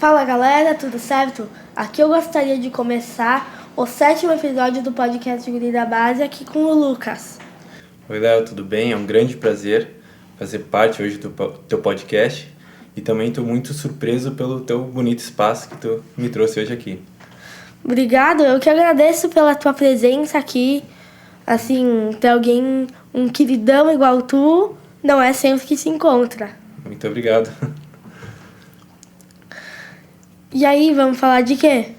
Fala galera, tudo certo? Aqui eu gostaria de começar o 7º episódio do podcast Guri da Base aqui com o Lucas. Oi Léo, tudo bem? É um grande prazer fazer parte hoje do teu podcast e também estou muito surpreso pelo teu bonito espaço que tu me trouxe hoje aqui. Obrigado, eu que agradeço pela tua presença aqui. Assim, ter alguém, um queridão igual tu, não é sempre que se encontra. Muito obrigado. E aí, vamos falar de quê?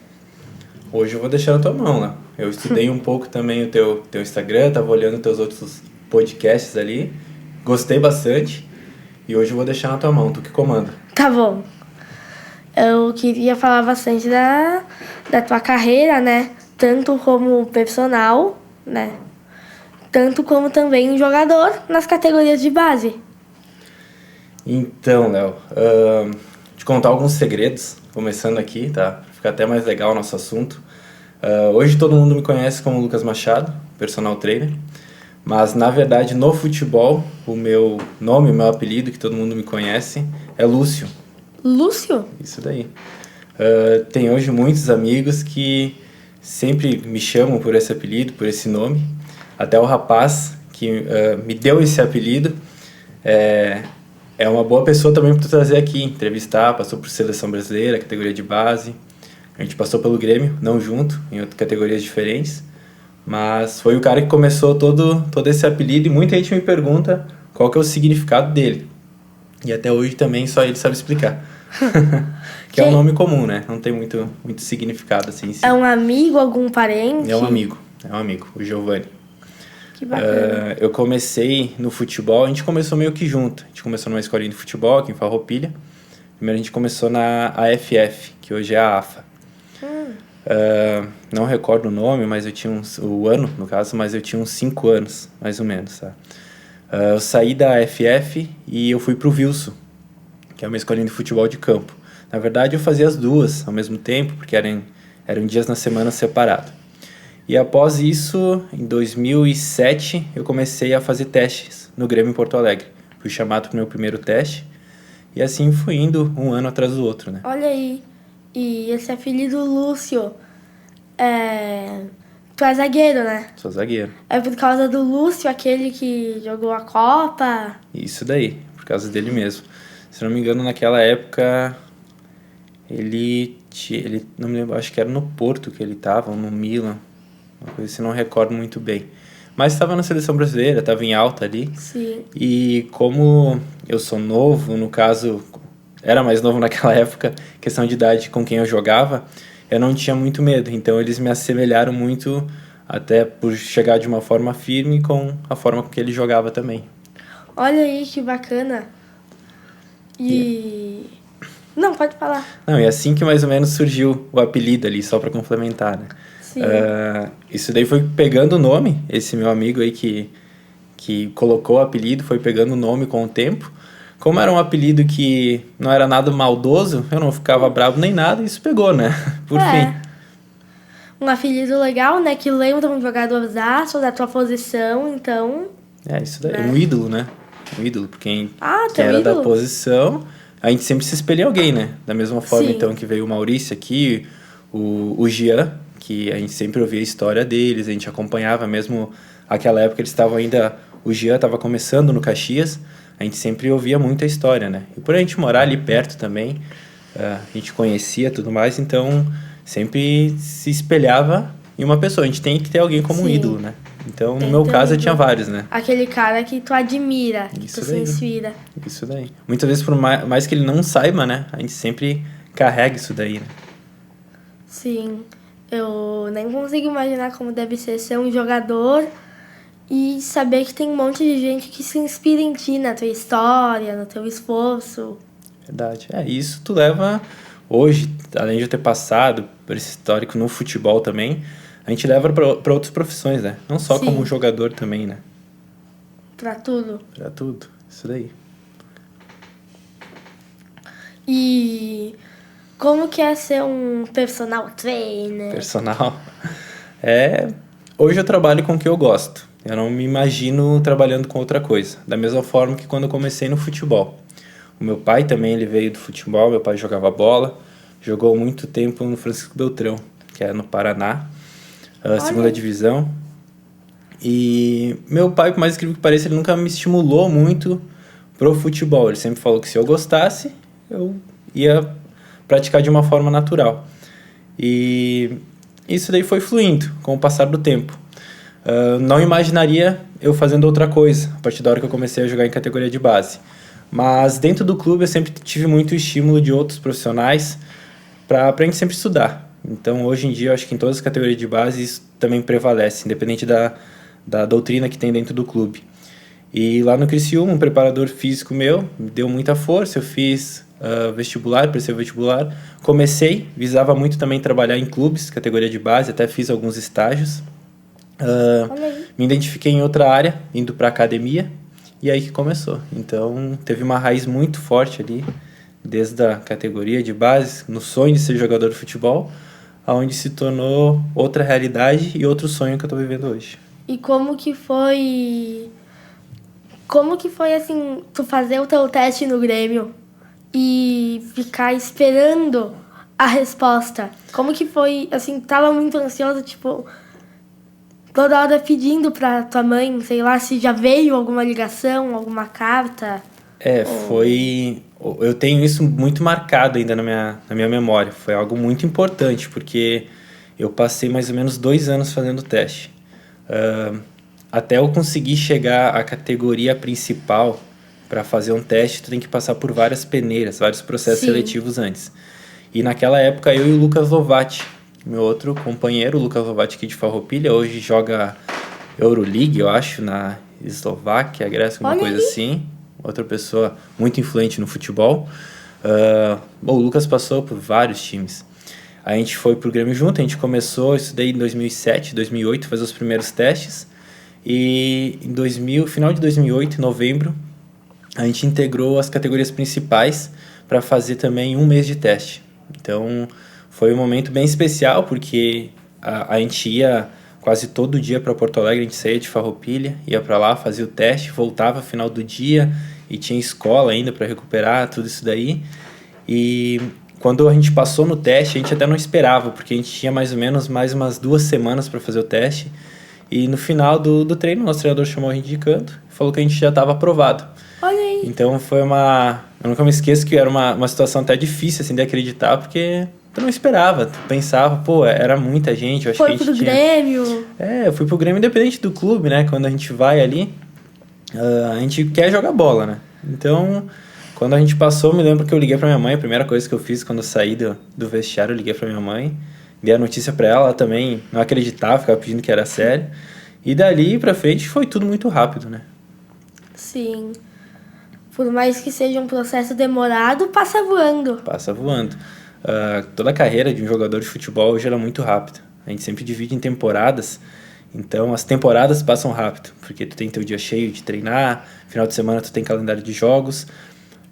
Hoje eu vou deixar na tua mão, Léo. Eu estudei um pouco também o teu Instagram, estava olhando teus outros podcasts ali, gostei bastante e hoje eu vou deixar na tua mão, tu que comanda. Tá bom. Eu queria falar bastante da tua carreira, né? Tanto como personal, né? Tanto como também jogador nas categorias de base. Então, Léo, te contar alguns segredos, começando aqui, tá? Pra ficar até mais legal o nosso assunto. Hoje todo mundo me conhece como Lucas Machado, personal trainer, mas na verdade no futebol, o meu nome, o meu apelido, que todo mundo me conhece, é Lúcio. Lúcio? Isso daí. Tenho hoje muitos amigos que sempre me chamam por esse apelido, por esse nome. Até o rapaz que me deu esse apelido é uma boa pessoa também para tu trazer aqui, entrevistar, passou por Seleção Brasileira, categoria de base. A gente passou pelo Grêmio, não junto, em outras categorias diferentes. Mas foi o cara que começou todo esse apelido e muita gente me pergunta qual que é o significado dele. E até hoje também só ele sabe explicar. Que é um nome comum, né? Não tem muito significado assim em si. É um amigo, algum parente? É um amigo, o Giovanni. Que bacana. Eu comecei no futebol, a gente começou meio que junto. A gente começou numa escolinha de futebol aqui em Farroupilha. Primeiro a gente começou na AFF, que hoje é a AFA. Não recordo o nome, mas eu tinha o ano, no caso, mas eu tinha uns 5 anos, mais ou menos, tá? Eu saí da AFF e eu fui pro Wilson, que é uma escolinha de futebol de campo. Na verdade, eu fazia as duas ao mesmo tempo, porque eram dias na semana separados. E após isso, em 2007, eu comecei a fazer testes no Grêmio em Porto Alegre. Fui chamado para o meu primeiro teste e assim fui indo um ano atrás do outro, né? Olha aí. E esse apelido Lúcio, tu é zagueiro, né? Sou zagueiro. É por causa do Lúcio, aquele que jogou a Copa? Isso daí, por causa dele mesmo. Se não me engano, naquela época, ele não me lembro, acho que era no Porto que ele estava, ou no Milan, uma coisa assim, não recordo muito bem. Mas estava na seleção brasileira, estava em alta ali. Sim. E como eu sou novo, no caso, era mais novo naquela época, questão de idade com quem eu jogava, eu não tinha muito medo. Então eles me assemelharam muito, até por chegar de uma forma firme com a forma com que ele jogava também. Olha aí que bacana. Não, pode falar. Não, e assim que mais ou menos surgiu o apelido ali, só para complementar, né? Sim. Isso daí foi pegando o nome, esse meu amigo aí que colocou o apelido, foi pegando o nome com o tempo. Como era um apelido que não era nada maldoso, eu não ficava bravo nem nada, e isso pegou, né? Por fim. Um apelido legal, né? Que lembra um jogadorzaço da tua posição, então... Isso daí, né? Um ídolo, né? Um ídolo, porque quem teu era ídolo? da posição, a gente sempre se espelha em alguém, né? Da mesma forma, Sim. então, que veio o Maurício aqui, o Jean, que a gente sempre ouvia a história deles, a gente acompanhava, mesmo aquela época eles estavam ainda... O Jean estava começando no Caxias, a gente sempre ouvia muita história, né? E por a gente morar ali perto também, a gente conhecia tudo mais, então sempre se espelhava em uma pessoa. A gente tem que ter alguém como um Sim. ídolo, né? Então, Tem no meu que ter caso, um eu tinha ídolo. vários, né? Aquele cara que tu admira, que Isso tu se daí. inspira. Isso daí. Muitas vezes, por mais que ele não saiba, né? A gente sempre carrega isso daí, né? Sim. Eu nem consigo imaginar como deve ser um jogador e saber que tem um monte de gente que se inspira em ti, na tua história, no teu esforço. Verdade. Isso tu leva hoje, além de eu ter passado por esse histórico no futebol também, a gente leva para outras profissões, né? Não só Sim. como jogador também, né? Pra tudo. Pra tudo. Isso daí. E como que é ser um personal trainer? Personal. Hoje eu trabalho com o que eu gosto. Eu não me imagino trabalhando com outra coisa. Da mesma forma que quando eu comecei no futebol. O meu pai também, ele veio do futebol, meu pai jogava bola. jogou muito tempo no Francisco Beltrão, que é no Paraná, segunda divisão. E meu pai, por mais incrível que pareça, ele nunca me estimulou muito pro futebol. Ele sempre falou que se eu gostasse, eu ia praticar de uma forma natural. E isso daí foi fluindo com o passar do tempo. Não imaginaria eu fazendo outra coisa a partir da hora que eu comecei a jogar em categoria de base. Mas dentro do clube eu sempre tive muito estímulo de outros profissionais para a gente sempre estudar. Então hoje em dia eu acho que em todas as categorias de base isso também prevalece, independente da doutrina que tem dentro do clube. E lá no Criciúma, um preparador físico meu me deu muita força, eu fiz vestibular, prestei vestibular. Visava muito também trabalhar em clubes, categoria de base, até fiz alguns estágios. Me identifiquei em outra área, indo para academia, e aí que começou. Então, teve uma raiz muito forte ali, desde a categoria de base, no sonho de ser jogador de futebol, aonde se tornou outra realidade e outro sonho que eu estou vivendo hoje. E como que foi... assim, tu fazer o teu teste no Grêmio e ficar esperando a resposta? Como que foi, assim, tava muito ansioso, tipo, toda hora pedindo pra tua mãe, sei lá, se já veio alguma ligação, alguma carta? Foi... Eu tenho isso muito marcado ainda na minha memória. Foi algo muito importante, porque eu passei mais ou menos 2 anos fazendo o teste. Até eu conseguir chegar à categoria principal para fazer um teste, tu tem que passar por várias peneiras, vários processos seletivos antes. E naquela época eu e o Lucas Lovati, meu outro companheiro, o Lucas Lovati aqui de Farroupilha, hoje joga Euroleague, eu acho, na Eslováquia, Grécia, alguma coisa assim. Outra pessoa muito influente no futebol. O Lucas passou por vários times. A gente foi pro Grêmio junto, a gente começou, estudei em 2007, 2008, fazer os primeiros testes. E em final de 2008, em novembro, a gente integrou as categorias principais para fazer também 1 mês de teste. Então, foi um momento bem especial, porque a gente ia quase todo dia para Porto Alegre, a gente saía de Farroupilha, ia para lá, fazia o teste, voltava no final do dia e tinha escola ainda para recuperar, tudo isso daí. E quando a gente passou no teste, a gente até não esperava, porque a gente tinha mais ou menos mais umas 2 semanas para fazer o teste. E no final do treino, o nosso treinador chamou a gente de canto e falou que a gente já estava aprovado. Olha aí. Então foi uma... Eu nunca me esqueço que era uma situação até difícil assim, de acreditar, porque tu não esperava. Tu pensava, pô, era muita gente. Eu acho que a gente pro Grêmio? Eu fui pro Grêmio independente do clube, né? Quando a gente vai ali, a gente quer jogar bola, né? Então, quando a gente passou, me lembro que eu liguei pra minha mãe. A primeira coisa que eu fiz quando eu saí do vestiário, eu liguei pra minha mãe. Dei a notícia pra ela, ela também não acreditava, ficava pedindo que era sério. E dali pra frente foi tudo muito rápido, né? Sim. Por mais que seja um processo demorado, passa voando. Passa voando. Toda a carreira de um jogador de futebol hoje ela é muito rápida. A gente sempre divide em temporadas. Então as temporadas passam rápido, porque tu tem teu dia cheio de treinar, final de semana tu tem calendário de jogos.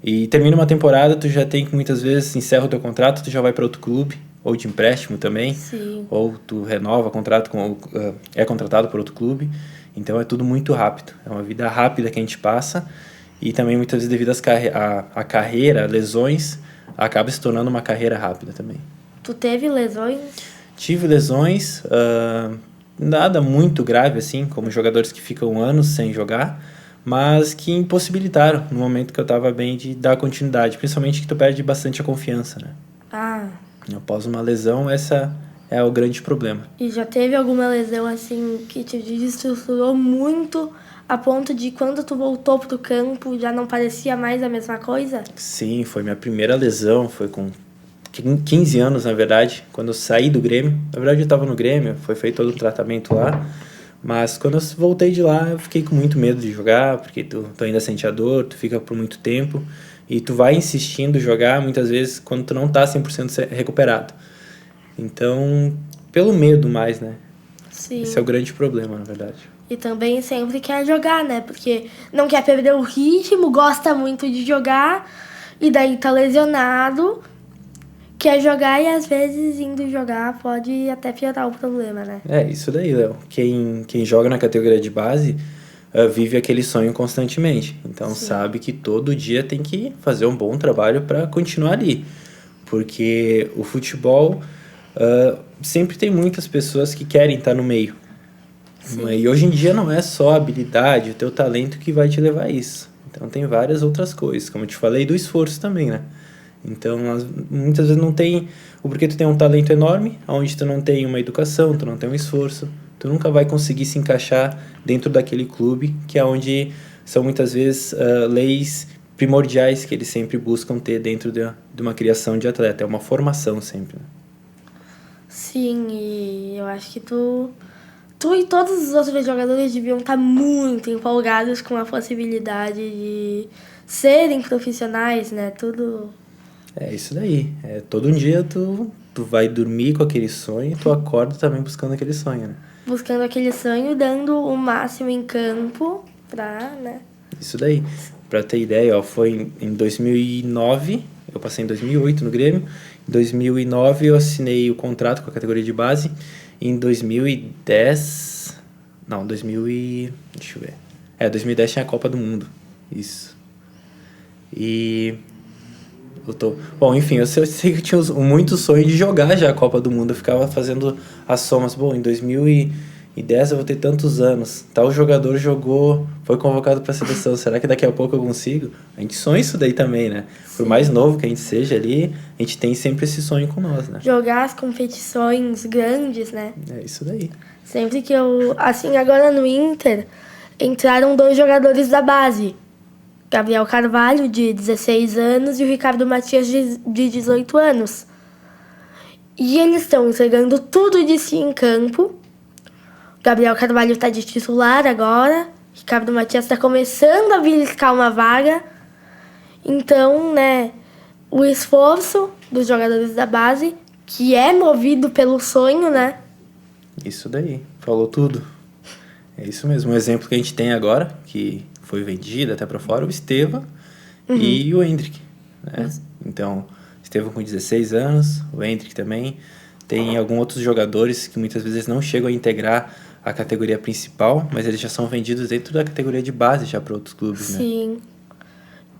E termina uma temporada, tu já tem que muitas vezes encerra o teu contrato, tu já vai para outro clube. Ou de empréstimo também, Sim. Ou tu renova contrato, é contratado por outro clube. Então é tudo muito rápido, é uma vida rápida que a gente passa. E também muitas vezes devido à carreira, lesões, acaba se tornando uma carreira rápida também. Tu teve lesões? Tive lesões, nada muito grave assim, como jogadores que ficam anos sem jogar, mas que impossibilitaram no momento que eu estava bem de dar continuidade, principalmente que tu perde bastante a confiança, né? Após uma lesão, essa é o grande problema. E já teve alguma lesão assim que te desestruturou muito a ponto de quando tu voltou pro campo já não parecia mais a mesma coisa? Sim, foi minha primeira lesão, foi com 15 anos na verdade, quando eu saí do Grêmio. Na verdade eu estava no Grêmio, foi feito todo um tratamento lá, mas quando eu voltei de lá eu fiquei com muito medo de jogar, porque tu ainda sente a dor, tu fica por muito tempo. E tu vai insistindo em jogar, muitas vezes, quando tu não tá 100% recuperado. Então, pelo medo mais, né? Sim. Esse é o grande problema, na verdade. E também sempre quer jogar, né? Porque não quer perder o ritmo, gosta muito de jogar, e daí tá lesionado, quer jogar e às vezes indo jogar pode até piorar o problema, né? Isso daí, Léo. Quem joga na categoria de base... vive aquele sonho constantemente. Então sabe que todo dia tem que fazer um bom trabalho para continuar ali. Porque o futebol sempre tem muitas pessoas que querem estar no meio. Sim. E hoje em dia não é só a habilidade, o teu talento que vai te levar a isso. Então tem várias outras coisas, como eu te falei, do esforço também, né? Então muitas vezes não tem... Porque tu tem um talento enorme, onde tu não tem uma educação, tu não tem um esforço, tu nunca vai conseguir se encaixar dentro daquele clube, que é onde são muitas vezes leis primordiais que eles sempre buscam ter dentro de uma criação de atleta. É uma formação sempre, né? Sim, e eu acho que tu e todos os outros jogadores deviam estar muito empolgados com a possibilidade de serem profissionais, né? Tudo... É isso daí. Todo dia tu vai dormir com aquele sonho e tu acorda também buscando aquele sonho, né? Buscando aquele sonho, dando o máximo em campo pra, né? Isso daí. Pra ter ideia, ó, foi em 2009, eu passei em 2008 no Grêmio. Em 2009 eu assinei o contrato com a categoria de base. Em 2010... Não, 2000 e... Deixa eu ver. 2010 tinha a Copa do Mundo. Isso. E... Bom, enfim, eu sei que eu tinha muito sonho de jogar já a Copa do Mundo. Eu ficava fazendo as somas. Bom, em 2010 eu vou ter tantos anos. Tal jogador jogou, foi convocado para a seleção. Será que daqui a pouco eu consigo? A gente sonha isso daí também, né? Por mais novo que a gente seja ali, a gente tem sempre esse sonho com nós, né? Jogar as competições grandes, né? É isso daí. Sempre que eu... Assim, agora no Inter, entraram 2 jogadores da base. Gabriel Carvalho, de 16 anos, e o Ricardo Matias, de 18 anos. E eles estão entregando tudo de si em campo. Gabriel Carvalho está de titular agora. Ricardo Matias está começando a beliscar uma vaga. Então, né, o esforço dos jogadores da base, que é movido pelo sonho, né? Isso daí. Falou tudo. É isso mesmo. Um exemplo que a gente tem agora, que foi vendido até para fora, o Estevão e o Hendrick, né? Então, Estevão com 16 anos, o Hendrick também. Tem alguns outros jogadores que muitas vezes não chegam a integrar a categoria principal, mas eles já são vendidos dentro da categoria de base já para outros clubes, né? Sim.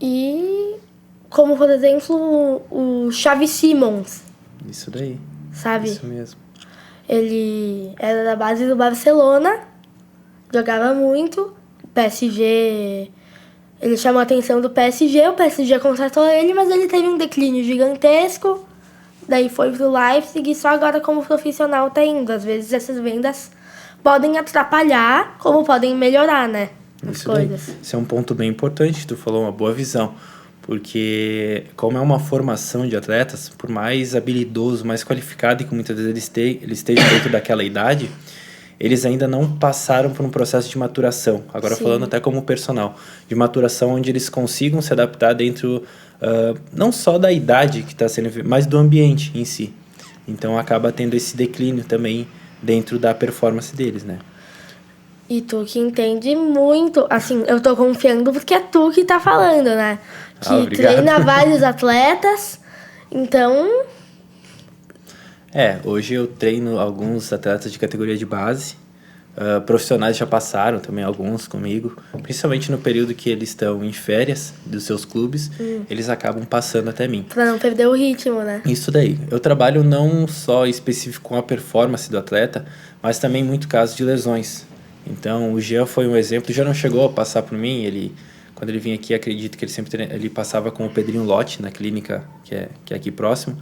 E como, por exemplo, o Xavi Simons, Isso daí. sabe? Isso mesmo. Ele era da base do Barcelona, jogava muito. O PSG, ele chamou a atenção do PSG, o PSG contratou ele, mas ele teve um declínio gigantesco. Daí foi pro Leipzig e só agora como profissional tá indo. Às vezes essas vendas podem atrapalhar, como podem melhorar, né? As Isso coisas. daí. Isso é um ponto bem importante, tu falou uma boa visão. Porque como é uma formação de atletas, por mais habilidoso, mais qualificado e que muitas vezes eles estejam dentro daquela idade, eles ainda não passaram por um processo de maturação. Agora Sim. falando até como personal, de maturação onde eles consigam se adaptar dentro não só da idade que está sendo, mas do ambiente em si. Então acaba tendo esse declínio também dentro da performance deles, né? E tu que entende muito, assim, eu tô confiando porque é tu que tá falando, né? Que Obrigado. treina vários atletas, então... Hoje eu treino alguns atletas de categoria de base. Profissionais já passaram também alguns comigo, principalmente no período que eles estão em férias dos seus clubes, eles acabam passando até mim. Pra não perder o ritmo, né? Isso daí. Eu trabalho não só específico com a performance do atleta, mas também muito caso de lesões. Então, o Jean foi um exemplo. Já não chegou a passar por mim. Quando ele vinha aqui, acredito que ele passava com o Pedrinho Lotti na clínica, que é aqui próximo.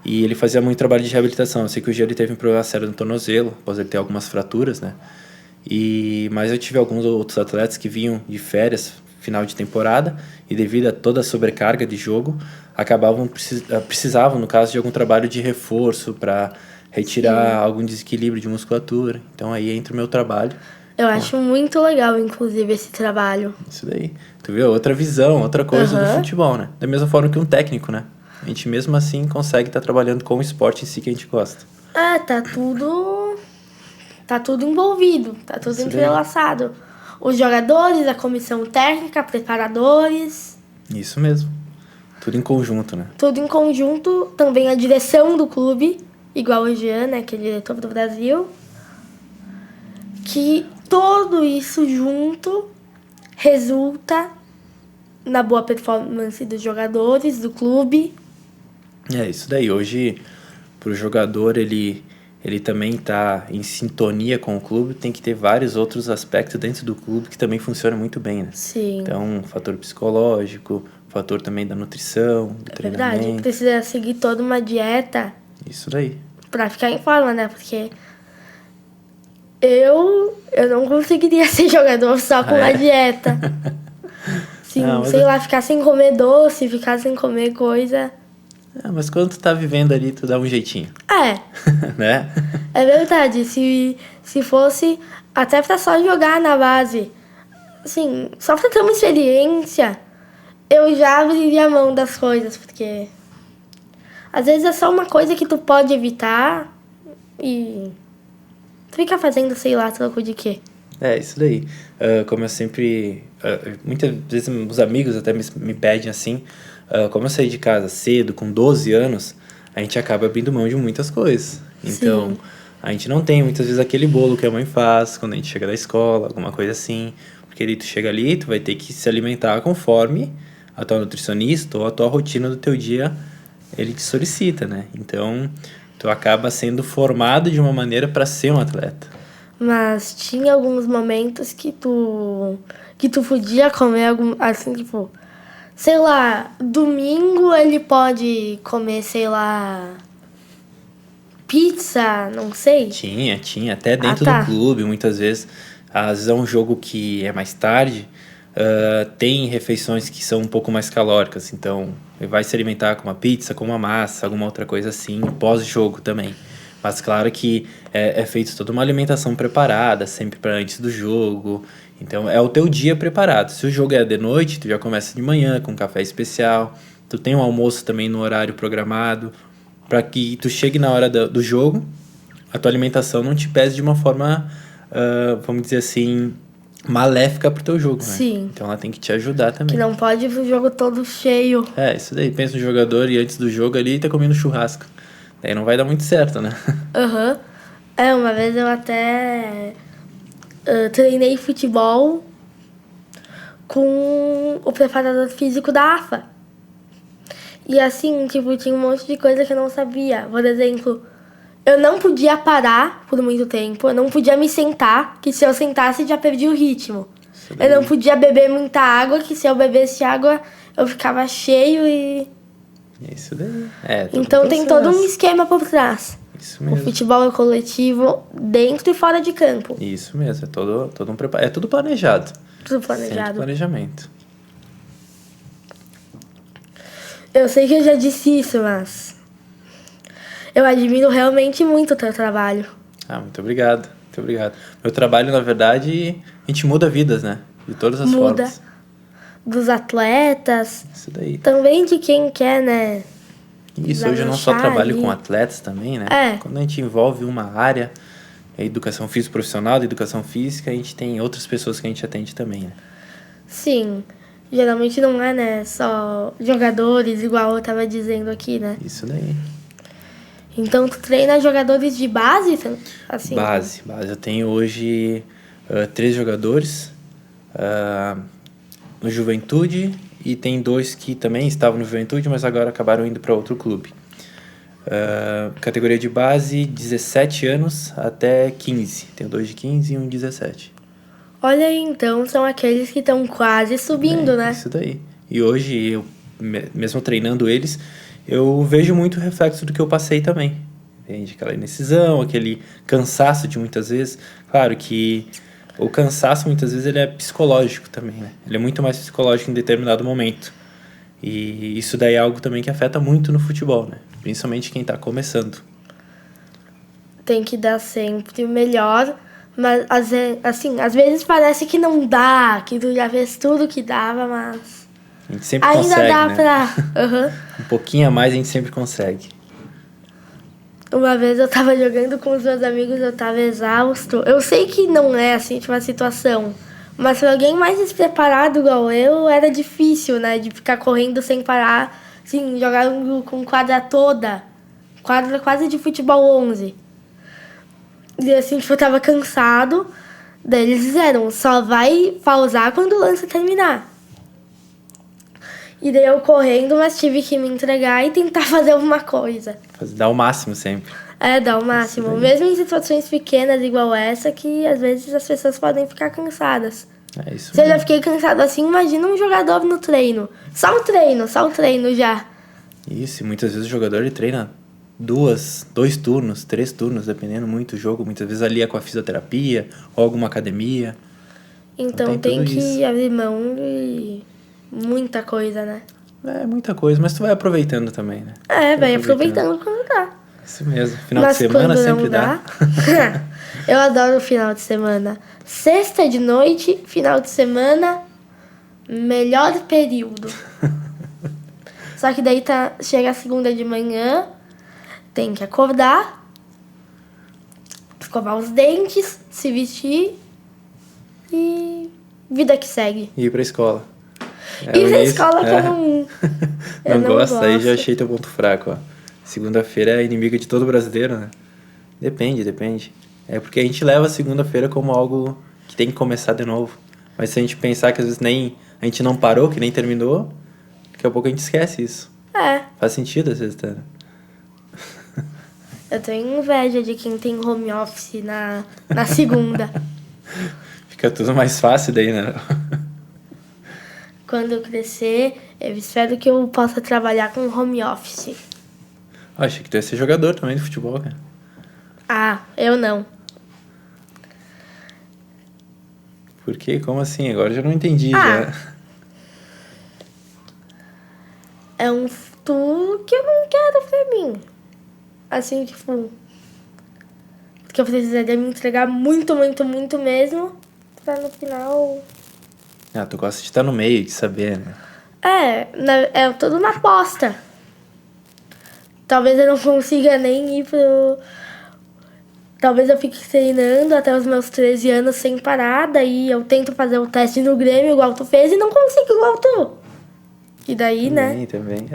E ele fazia muito trabalho de reabilitação. Eu sei que o Jean ele teve um problema sério no tornozelo, após ele ter algumas fraturas, né? Mas eu tive alguns outros atletas que vinham de férias, final de temporada, e devido a toda a sobrecarga de jogo, precisavam, no caso, de algum trabalho de reforço para retirar algum desequilíbrio de musculatura. Então aí entra o meu trabalho. Eu acho muito legal, inclusive, esse trabalho. Isso daí. Tu vê outra visão, outra coisa do futebol, né? Da mesma forma que um técnico, né? A gente mesmo assim consegue estar trabalhando com o esporte em si que a gente gosta. Tá tudo envolvido, tá tudo entrelaçado. Os jogadores, a comissão técnica, preparadores. Isso mesmo. Tudo em conjunto, né? Tudo em conjunto. Também a direção do clube, igual o Jean, né, que é diretor do Brasil. Que tudo isso junto resulta na boa performance dos jogadores, do clube. É, isso daí. Hoje, pro jogador, ele também tá em sintonia com o clube, tem que ter vários outros aspectos dentro do clube que também funcionam muito bem, né? Sim. Então, fator psicológico, fator também da nutrição, do Verdade, treinamento. precisa seguir toda uma dieta Isso daí. pra ficar em forma, né? Porque eu não conseguiria ser jogador só com uma dieta. Sim, Não, mas sei lá, ficar sem comer doce, ficar sem comer coisa. Mas quando tu tá vivendo ali, tu dá um jeitinho, É, né? é verdade. Se fosse até pra só jogar na base, assim, só pra ter uma experiência, eu já abriria a mão das coisas, porque às vezes é só uma coisa que tu pode evitar e tu fica fazendo, sei lá, troco de quê. É, isso daí. Como eu sempre... muitas vezes os amigos até me pedem assim, como eu saí de casa cedo, com 12 anos, a gente acaba abrindo mão de muitas coisas. Então, Sim. a gente não tem muitas vezes aquele bolo que a mãe faz quando a gente chega da escola, alguma coisa assim. Porque aí tu chega ali, tu vai ter que se alimentar conforme a tua nutricionista ou a tua rotina do teu dia, ele te solicita, né? Então, tu acaba sendo formado de uma maneira para ser um atleta. Mas tinha alguns momentos que tu podia comer algum, assim, tipo, sei lá, domingo ele pode comer, sei lá, pizza, não sei. Tinha. Até dentro tá. do clube, muitas vezes. Às vezes é um jogo que é mais tarde, tem refeições que são um pouco mais calóricas. Então, ele vai se alimentar com uma pizza, com uma massa, alguma outra coisa assim, pós-jogo também. Mas claro que é feito toda uma alimentação preparada, sempre para antes do jogo. Então, é o teu dia preparado. Se o jogo é de noite, tu já começa de manhã com um café especial. Tu tem um almoço também no horário programado, para que tu chegue na hora do jogo, a tua alimentação não te pese de uma forma, vamos dizer assim, maléfica pro teu jogo, né? Sim. Então ela tem que te ajudar também. Que não pode ir pro jogo todo cheio. É, isso daí. Pensa no jogador e antes do jogo ali tá comendo churrasco. Daí não vai dar muito certo, né? Aham. É, uma vez eu até treinei futebol com o preparador físico da AFA. E assim, tipo, tinha um monte de coisa que eu não sabia. Por exemplo, eu não podia parar por muito tempo. Eu não podia me sentar, que se eu sentasse já perdi o ritmo. Eu não podia beber muita água, que se eu bebesse água eu ficava cheio e... Isso daí. Então tem todo um esquema por trás. Isso O mesmo. futebol é coletivo dentro e fora de campo. Isso mesmo. É todo um preparo. É tudo planejado. Tudo Sempre planejado. planejamento. Eu sei que eu já disse isso, mas eu admiro realmente muito o teu trabalho. Muito obrigado. Muito obrigado. Meu trabalho, na verdade, a gente muda vidas, né? De todas as Muda. formas. Dos atletas, Isso daí. também de quem quer, né? Isso, hoje eu não só Lanchar trabalho ali. com atletas também, né? É. Quando a gente envolve uma área, a educação física profissional, da educação física, a gente tem outras pessoas que a gente atende também, né? Sim, geralmente não é, né? Só jogadores, igual eu tava dizendo aqui, né? Isso daí. Então tu treina jogadores de base, assim? Base. Eu tenho hoje 3 jogadores no Juventude e tem 2 que também estavam no Juventude, mas agora acabaram indo para outro clube. Categoria de base, 17 anos até 15. Tenho 2 de 15 e um de 17. Olha aí, então são aqueles que estão quase subindo, né? Isso daí. E hoje, eu mesmo treinando eles, eu vejo muito reflexo do que eu passei também. Entende? Aquela indecisão, aquele cansaço de muitas vezes. Claro que o cansaço muitas vezes ele é psicológico também, né? Ele é muito mais psicológico em determinado momento. E isso daí é algo também que afeta muito no futebol, né? Principalmente quem está começando. Tem que dar sempre o melhor, mas assim, às vezes parece que não dá, que tu já fez tudo que dava, mas A gente sempre ainda consegue, dá né? pra... Uhum. Um pouquinho a mais a gente sempre consegue. Uma vez eu tava jogando com os meus amigos, eu tava exausto. Eu sei que não é assim, tipo, a situação. Mas pra alguém mais despreparado igual eu, era difícil, né? De ficar correndo sem parar, assim, jogando com quadra toda. Quadra quase de futebol 11. E assim, tipo, eu tava cansado. Daí eles fizeram, só vai pausar quando o lance terminar. E daí eu correndo, mas tive que me entregar e tentar fazer alguma coisa. Dar o máximo sempre. Dá o máximo. Mesmo em situações pequenas igual essa, que às vezes as pessoas podem ficar cansadas. É isso Se eu já mesmo. fiquei cansado assim, imagina um jogador no treino. Só o treino já. Isso, e muitas vezes o jogador ele treina 2 turnos, 3 turnos, dependendo muito do jogo. Muitas vezes ali é com a fisioterapia ou alguma academia. Então tem tudo que isso. abrir mão de muita coisa, né? É muita coisa, mas tu vai aproveitando também, né? Vai aproveitando quando dá. Isso mesmo. Final Mas de semana quando sempre não dá. Eu adoro o final de semana. Sexta de noite, final de semana, melhor período. Só que daí chega a segunda de manhã, tem que acordar, escovar os dentes, se vestir e vida que segue. E ir pra escola. E na escola que eu não gosta, aí já gosto. achei teu ponto fraco, ó. Segunda-feira é inimiga de todo brasileiro, né? Depende. É porque a gente leva a segunda-feira como algo que tem que começar de novo. Mas se a gente pensar que às vezes nem a gente não parou, que nem terminou, daqui a pouco a gente esquece isso. Faz sentido às vezes, tá? Eu tenho inveja de quem tem home office na segunda. Fica tudo mais fácil daí, né? Quando eu crescer, eu espero que eu possa trabalhar com home office. Achei que tu ia ser jogador também de futebol, cara. Eu não. Por quê? Como assim? Agora eu já não entendi, já. É um futuro que eu não quero pra mim. Assim, tipo... Porque eu precisaria me entregar muito, muito, muito mesmo. Pra no final... Tu gosta de estar no meio, de saber, né? É tudo uma aposta. Talvez eu não consiga nem ir pro... Talvez eu fique treinando até os meus 13 anos sem parar. Daí eu tento fazer o teste no Grêmio igual tu fez e não consigo igual tu. E daí, Também.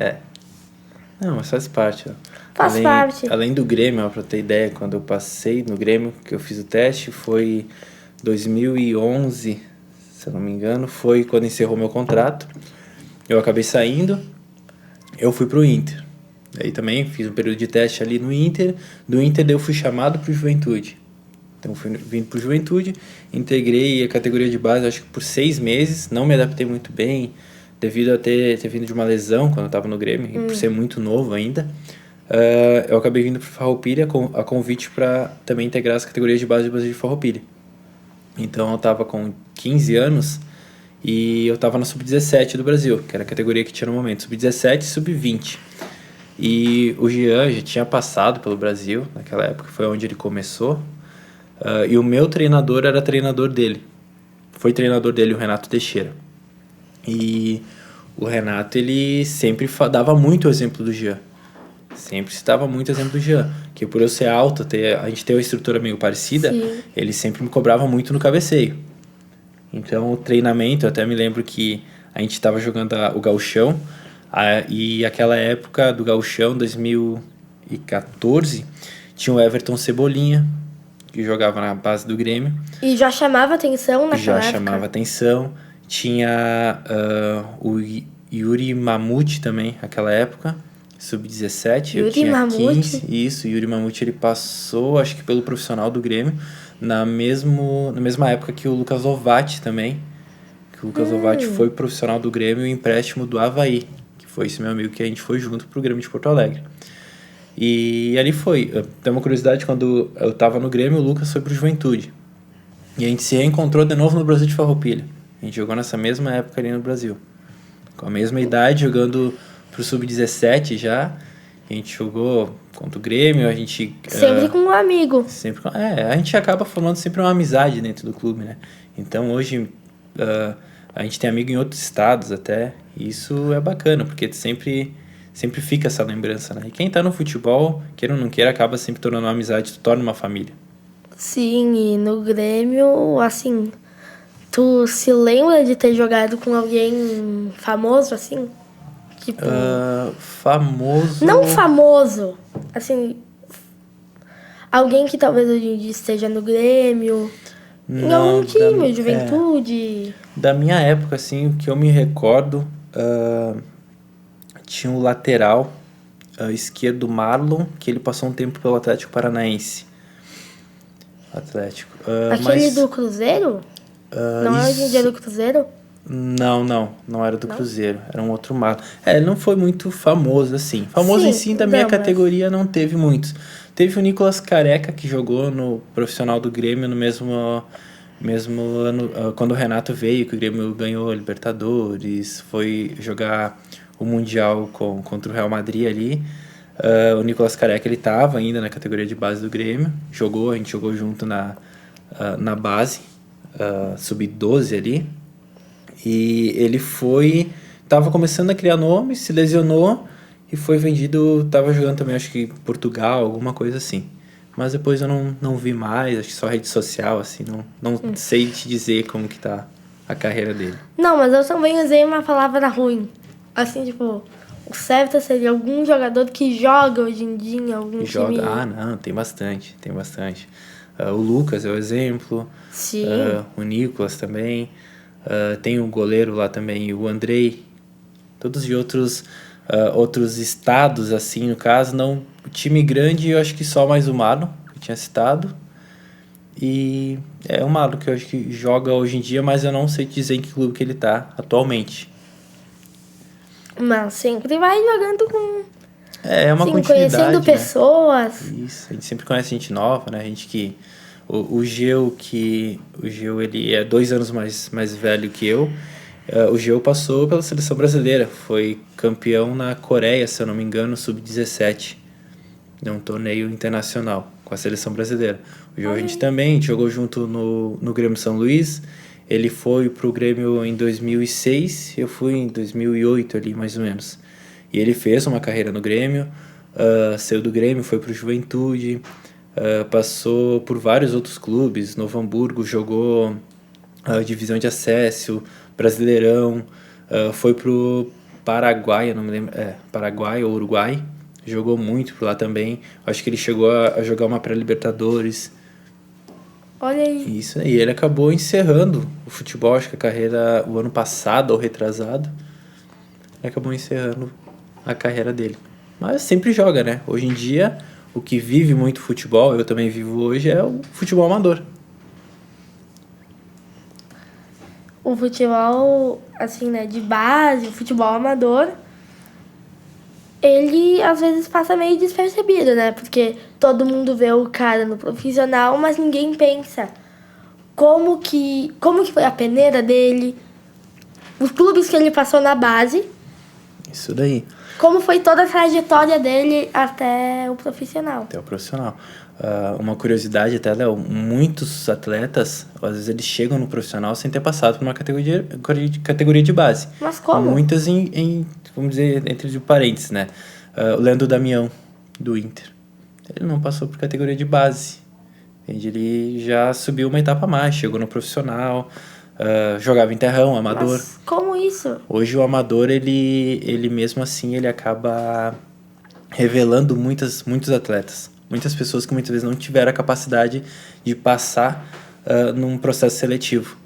Não, mas faz parte, ó. Faz parte. Além do Grêmio, ó, pra ter ideia, quando eu passei no Grêmio, que eu fiz o teste, foi 2011, se eu não me engano, foi quando encerrou meu contrato. Eu acabei saindo, eu fui pro Inter. Aí também fiz um período de teste ali no Inter. Do Inter eu fui chamado pro Juventude. Então fui vindo pro Juventude, integrei a categoria de base acho que por 6 meses, não me adaptei muito bem, devido a ter vindo de uma lesão quando eu estava no Grêmio, e por ser muito novo ainda. Eu acabei vindo pro Farroupilha a convite para também integrar as categorias de base de Farroupilha. Então eu estava com 15 anos e eu estava na Sub-17 do Brasil, que era a categoria que tinha no momento, Sub-17 e Sub-20. E o Jean já tinha passado pelo Brasil naquela época, foi onde ele começou. E o meu treinador era treinador dele. Foi treinador dele, o Renato Teixeira. E o Renato, ele sempre dava muito o exemplo do Jean. Sempre citava muito o exemplo do Jean. Que por eu ser alto, a gente ter uma estrutura meio parecida, Sim. Ele sempre me cobrava muito no cabeceio. Então o treinamento, eu até me lembro que a gente estava jogando o gauchão, e aquela época do gauchão, 2014, tinha o Everton Cebolinha, que jogava na base do Grêmio. E já chamava atenção naquela época? Já chamava atenção. Tinha o Yuri Mamute também, naquela época, Sub-17. Eu tinha Mamute? 15. Isso, Yuri Mamute, ele passou, acho que pelo profissional do Grêmio, na mesma época que o Lucas Ovatti também. Que o Lucas Ovatti foi profissional do Grêmio e o empréstimo do Avaí, que foi esse meu amigo que a gente foi junto pro Grêmio de Porto Alegre. E ali foi. Tem uma curiosidade, quando eu tava no Grêmio, o Lucas foi pro Juventude. E a gente se reencontrou de novo no Brasil de Farroupilha. A gente jogou nessa mesma época ali no Brasil. Com a mesma idade, jogando pro Sub-17 já. A gente jogou contra o Grêmio, a gente... Sempre com um amigo. A gente acaba formando sempre uma amizade dentro do clube, né? Então hoje a gente tem amigo em outros estados até. E isso é bacana, porque sempre fica essa lembrança, né? E quem tá no futebol, queira ou não queira, acaba sempre tornando uma amizade, tu torna uma família. Sim, e no Grêmio, assim, tu se lembra de ter jogado com alguém famoso, assim? Tipo... famoso... Não famoso, assim... Alguém que talvez hoje em dia esteja no Grêmio, em algum time, Juventude... Da minha época, assim, o que eu me recordo... tinha o lateral esquerdo Marlon, que ele passou um tempo pelo Atlético Paranaense. Atlético. Aquele do Cruzeiro? Não é hoje em dia do Cruzeiro? Não era do Cruzeiro, era um outro Marlon. Ele não foi muito famoso assim. Famoso em si da minha categoria não teve muitos. Teve o Nicolas Careca, que jogou no profissional do Grêmio no mesmo ano, quando o Renato veio, que o Grêmio ganhou a Libertadores, foi jogar o Mundial contra o Real Madrid ali. O Nicolas Careca, ele estava ainda na categoria de base do Grêmio, a gente jogou junto na base, sub-12 ali, e ele estava começando a criar nome, se lesionou e foi vendido, estava jogando também, acho que em Portugal, alguma coisa assim. Mas depois eu não vi mais, acho que só rede social, assim, não sei te dizer como que tá a carreira dele. Não, mas eu também usei uma palavra ruim. Assim, tipo, o certo seria algum jogador que joga hoje em dia em algum time. Não, tem bastante. O Lucas é o exemplo. Sim. O Nicolas também. Tem o goleiro lá também, o Andrei. Todos de outros estados, assim, no caso. Não, o time grande, eu acho que só mais o Marlon, que eu tinha citado. E é o Marlon que eu acho que joga hoje em dia, mas eu não sei te dizer em que clube que ele tá atualmente. Mas sempre vai jogando com... É uma continuidade, conhecendo pessoas. Isso, a gente sempre conhece gente nova, né? A gente que... O Geu, ele é 2 anos mais velho que eu. O Geu passou pela seleção brasileira. Foi campeão na Coreia, se eu não me engano, sub-17. Num torneio internacional com a seleção brasileira. O Geu a gente também jogou junto no Grêmio São Luís. Ele foi pro Grêmio em 2006, eu fui em 2008 ali, mais ou menos. E ele fez uma carreira no Grêmio, saiu do Grêmio, foi pro Juventude, passou por vários outros clubes, Novo Hamburgo, jogou divisão de acesso, Brasileirão, foi pro Paraguai, eu não me lembro, Paraguai ou Uruguai, jogou muito por lá também. Acho que ele chegou a jogar uma pré-Libertadores. Olha aí. Isso aí, ele acabou encerrando o futebol, acho que a carreira, o ano passado ou retrasado, ele acabou encerrando a carreira dele. Mas sempre joga, né? Hoje em dia, o que vive muito futebol, eu também vivo hoje, é o futebol amador. O futebol, assim, né, de base, o futebol amador, ele às vezes passa meio despercebido, né? Porque todo mundo vê o cara no profissional, mas ninguém pensa como que foi a peneira dele, os clubes que ele passou na base. Isso daí. Como foi toda a trajetória dele até o profissional. Até o profissional. Uma curiosidade até, Léo, muitos atletas, às vezes eles chegam no profissional sem ter passado por uma categoria de base. Mas como? Muitas vamos dizer, entre parênteses, né? O Leandro Damião, do Inter. Ele não passou por categoria de base. Entende? Ele já subiu uma etapa a mais, chegou no profissional, jogava em terrão, amador. Mas como isso? Hoje o amador, ele mesmo assim, ele acaba revelando muitos atletas. Muitas pessoas que muitas vezes não tiveram a capacidade de passar num processo seletivo.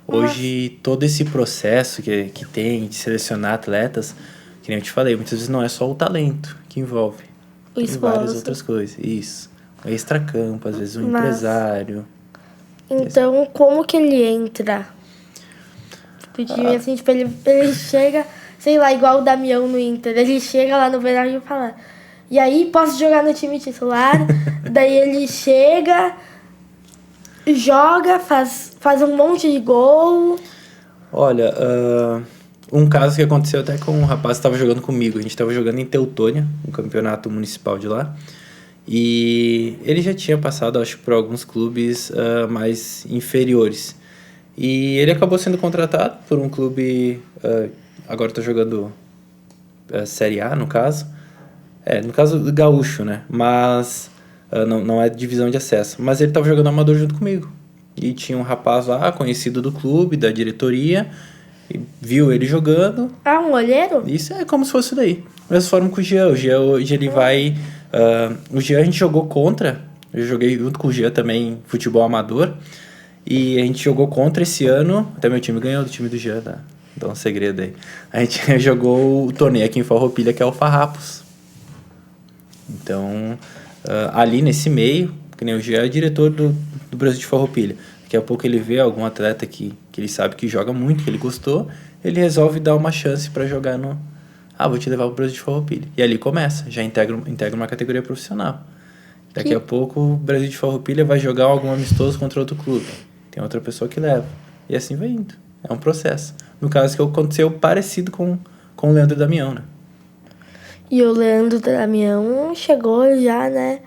Hoje, todo esse processo que tem de selecionar atletas, que nem eu te falei, muitas vezes não é só o talento que envolve. Tem várias outras coisas. Isso. O extracampo, às vezes um empresário. Então, como que ele entra? Porque, assim, tipo, ele chega, sei lá, igual o Damião no Inter. Ele chega lá no verão e fala... E aí, posso jogar no time titular? Daí ele chega, joga, faz um monte de gol. Olha, um caso que aconteceu até com um rapaz que estava jogando comigo. A gente estava jogando em Teutônia, um campeonato municipal de lá. E ele já tinha passado, acho, por alguns clubes mais inferiores. E ele acabou sendo contratado por um clube... agora está jogando Série A, no caso. No caso do gaúcho, né? Mas não é divisão de acesso. Mas ele estava jogando amador junto comigo. E tinha um rapaz lá, conhecido do clube, da diretoria, e viu ele jogando. Um olheiro? Isso é como se fosse daí. Mesma forma com o Jean. O Jean hoje ele vai... o Jean a gente jogou contra. Eu joguei junto com o Jean também futebol amador. E a gente jogou contra esse ano. Até meu time ganhou do time do Jean Dá um segredo aí. A gente jogou o torneio aqui em Farroupilha, que é o Farrapos. Então, ali nesse meio, que nem o Gia é diretor do Brasil de Farroupilha. Daqui a pouco ele vê algum atleta que ele sabe que joga muito, que ele gostou, ele resolve dar uma chance para jogar no... vou te levar pro Brasil de Farroupilha. E ali começa, já integra uma categoria profissional. Daqui a pouco o Brasil de Farroupilha vai jogar algum amistoso contra outro clube. Tem outra pessoa que leva. E assim vai indo. É um processo. No caso que aconteceu parecido com o Leandro Damião, né? E o Leandro Damião chegou já, né?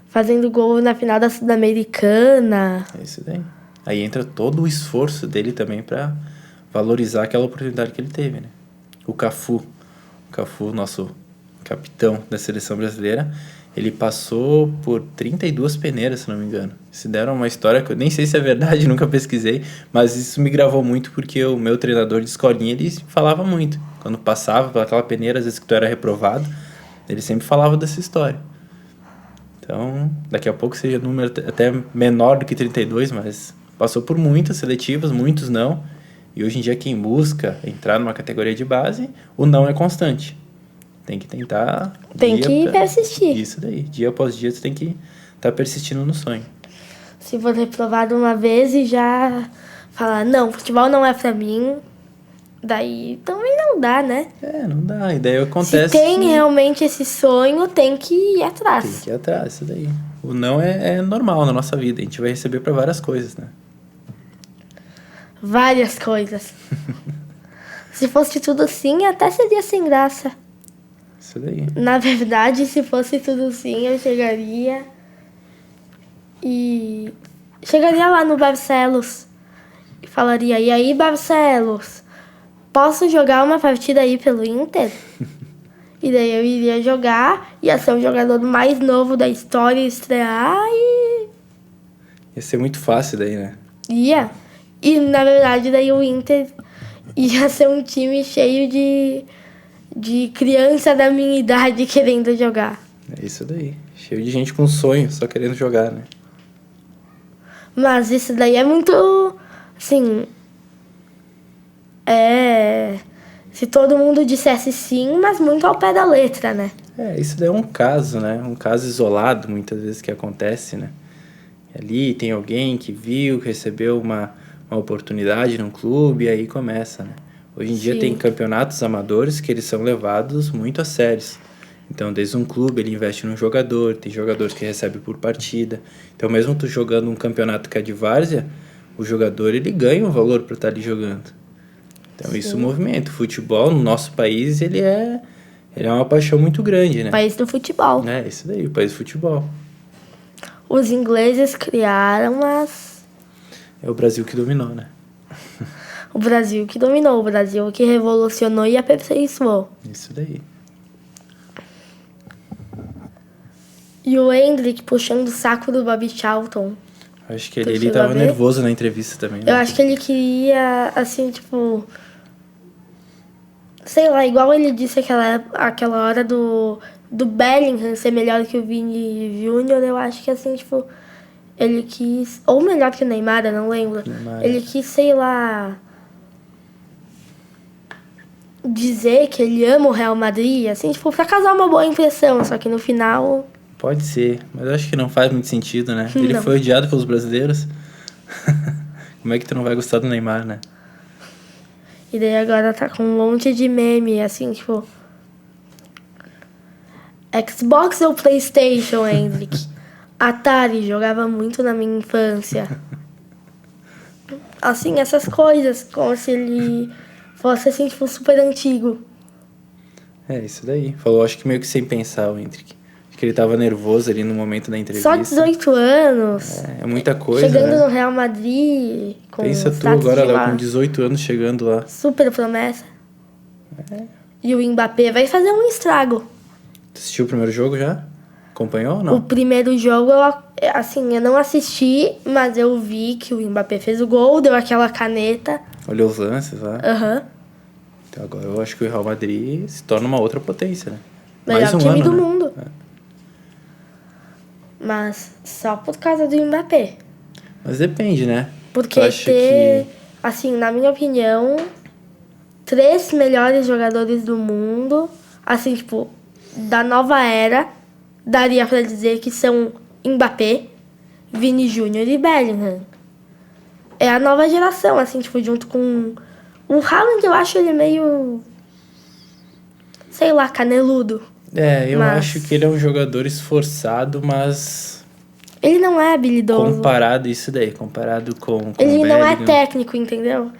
Fazendo gol na final da Sul-Americana. É isso daí. Aí entra todo o esforço dele também para valorizar aquela oportunidade que ele teve, né? O Cafu, nosso capitão da seleção brasileira, ele passou por 32 peneiras, se não me engano. Se deram uma história que eu nem sei se é verdade, nunca pesquisei, mas isso me gravou muito porque o meu treinador de escolinha, ele falava muito. Quando passava pelaquela peneira, às vezes que tu era reprovado, ele sempre falava dessa história. Então, daqui a pouco seja número até menor do que 32, mas passou por muitas seletivas, muitos não. E hoje em dia quem busca entrar numa categoria de base, o não é constante. Tem que tentar... Tem que persistir. Isso daí. Dia após dia você tem que estar persistindo no sonho. Se for reprovado uma vez e já falar, não, futebol não é pra mim, daí também não dá, né? Não dá. E daí acontece... Se tem realmente esse sonho, tem que ir atrás. Tem que ir atrás, isso daí. O não é normal na nossa vida. A gente vai receber para várias coisas, né? Várias coisas. Se fosse tudo sim, até seria sem graça. Isso daí. Na verdade, se fosse tudo sim, eu chegaria lá no Barcelos e falaria, e aí, Barcelos, posso jogar uma partida aí pelo Inter? E daí eu iria jogar, ia ser o jogador mais novo da história, estrear e... Ia ser muito fácil daí, né? Ia. E, na verdade, daí o Inter ia ser um time cheio de criança da minha idade querendo jogar. É isso daí. Cheio de gente com sonho, só querendo jogar, né? Mas isso daí é muito, assim... Se todo mundo dissesse sim, mas muito ao pé da letra, né? Isso daí é um caso, né? Um caso isolado, muitas vezes, que acontece, né? Ali tem alguém que viu, recebeu uma oportunidade num clube e aí começa, né? Hoje em dia tem campeonatos amadores que eles são levados muito a sérios. Então, desde um clube, ele investe num jogador, tem jogadores que recebem por partida. Então, mesmo tu jogando um campeonato que é de várzea, o jogador, ele ganha um valor para estar ali jogando. Então, isso movimenta. O futebol, no nosso país, ele é uma paixão muito grande, né? País do futebol. É, isso daí, o país do futebol. Os ingleses criaram, mas... É o Brasil que dominou, né? O Brasil que dominou, o Brasil que revolucionou e aperfeiçoou. Isso daí. E o Hendrick puxando o saco do Bobby Charlton. Acho que ele tava nervoso na entrevista também, né? Eu acho que ele queria, assim, tipo... Sei lá, igual ele disse aquela hora do Bellingham ser melhor que o Vini Júnior, eu acho que, assim, tipo... Ele quis... Ou melhor que o Neymar, eu não lembro. Neymar. Ele quis, sei lá... dizer que ele ama o Real Madrid, assim, tipo, pra causar uma boa impressão. Só que no final... Pode ser, mas eu acho que não faz muito sentido, né? Ele foi odiado pelos brasileiros. Como é que tu não vai gostar do Neymar, né? E daí agora tá com um monte de meme, assim, tipo... Xbox ou PlayStation, Hendrick? Atari, jogava muito na minha infância. Assim, essas coisas, como se ele fosse, assim, tipo, super antigo. É, isso daí. Falou, acho que meio que sem pensar, o Hendrick. Acho que ele tava nervoso ali no momento da entrevista. Só 18 anos. É muita coisa, chegando né? no Real Madrid. Com Pensa tu agora, Léo, com 18 anos chegando lá. Super promessa. E o Mbappé vai fazer um estrago. Tu assistiu o primeiro jogo já? Acompanhou ou não? O primeiro jogo, eu não assisti, mas eu vi que o Mbappé fez o gol, deu aquela caneta. Olhou os lances lá. Aham. Então agora eu acho que o Real Madrid se torna uma outra potência, né? Melhor time ano, do né? mundo. Mas só por causa do Mbappé. Mas depende, né? Porque assim, na minha opinião, 3 melhores jogadores do mundo, assim, tipo, da nova era, daria pra dizer que são Mbappé, Vini Júnior e Bellingham. É a nova geração, assim, tipo, junto com... O Haaland, eu acho ele meio... sei lá, caneludo. Eu acho que ele é um jogador esforçado, mas Ele não é habilidoso. comparado com Ele o não é Bellingham. técnico, entendeu?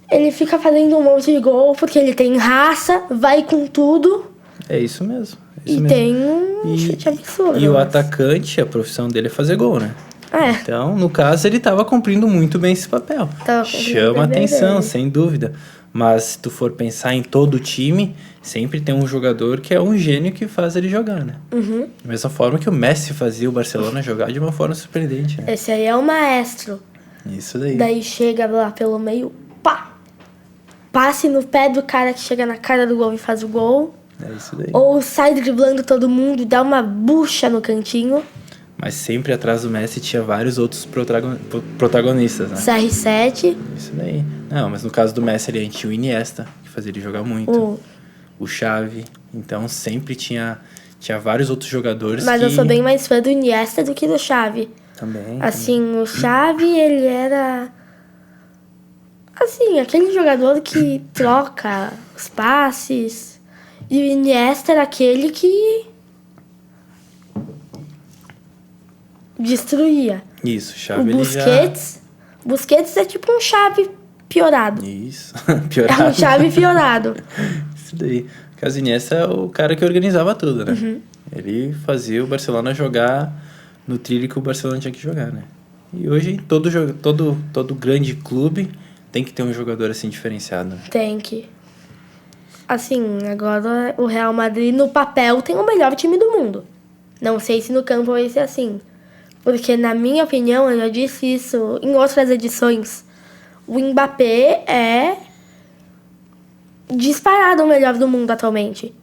Ele fica fazendo um monte de gol porque ele tem raça, vai com tudo É isso mesmo. e tem um chute absurdo. E o mas- atacante, a profissão dele é fazer gol, né? É, Então, no caso, ele estava cumprindo muito bem esse papel. Tava cumprindo Chama bem atenção, dele. sem dúvida. Mas se tu for pensar em todo o time, sempre tem um jogador que é um gênio que faz ele jogar, né? uhum. Da mesma forma que o Messi fazia o Barcelona jogar de uma forma surpreendente, né? Esse aí é o maestro. Isso daí. Daí chega lá pelo meio, pá! Passe no pé do cara que chega na cara do gol e faz o gol. É isso daí. Ou sai driblando todo mundo e dá uma bucha no cantinho. Mas sempre atrás do Messi tinha vários outros protagonistas, né? CR7. Isso daí. Não, mas no caso do Messi ali, a gente tinha o Iniesta, que fazia ele jogar muito. O Xavi. Então sempre tinha vários outros jogadores Mas que... eu sou bem mais fã do Iniesta do que do Xavi. Também. Assim, o Xavi, ele era... assim, aquele jogador que troca os passes. E o Iniesta era aquele que... destruía. Isso, o O Xavi ele já... Busquets é tipo um Xavi piorado. Isso, É piorado. um Xavi piorado. Isso daí. O caso Iniesta é o cara que organizava tudo, né? Uhum. Ele fazia o Barcelona jogar no trilho que o Barcelona tinha que jogar, né? E hoje todo grande clube tem que ter um jogador assim diferenciado, né? Tem que... assim, agora o Real Madrid no papel tem o melhor time do mundo. Não sei se no campo vai ser assim. Porque, na minha opinião, eu já disse isso em outras edições. O Mbappé é disparado o melhor do mundo atualmente.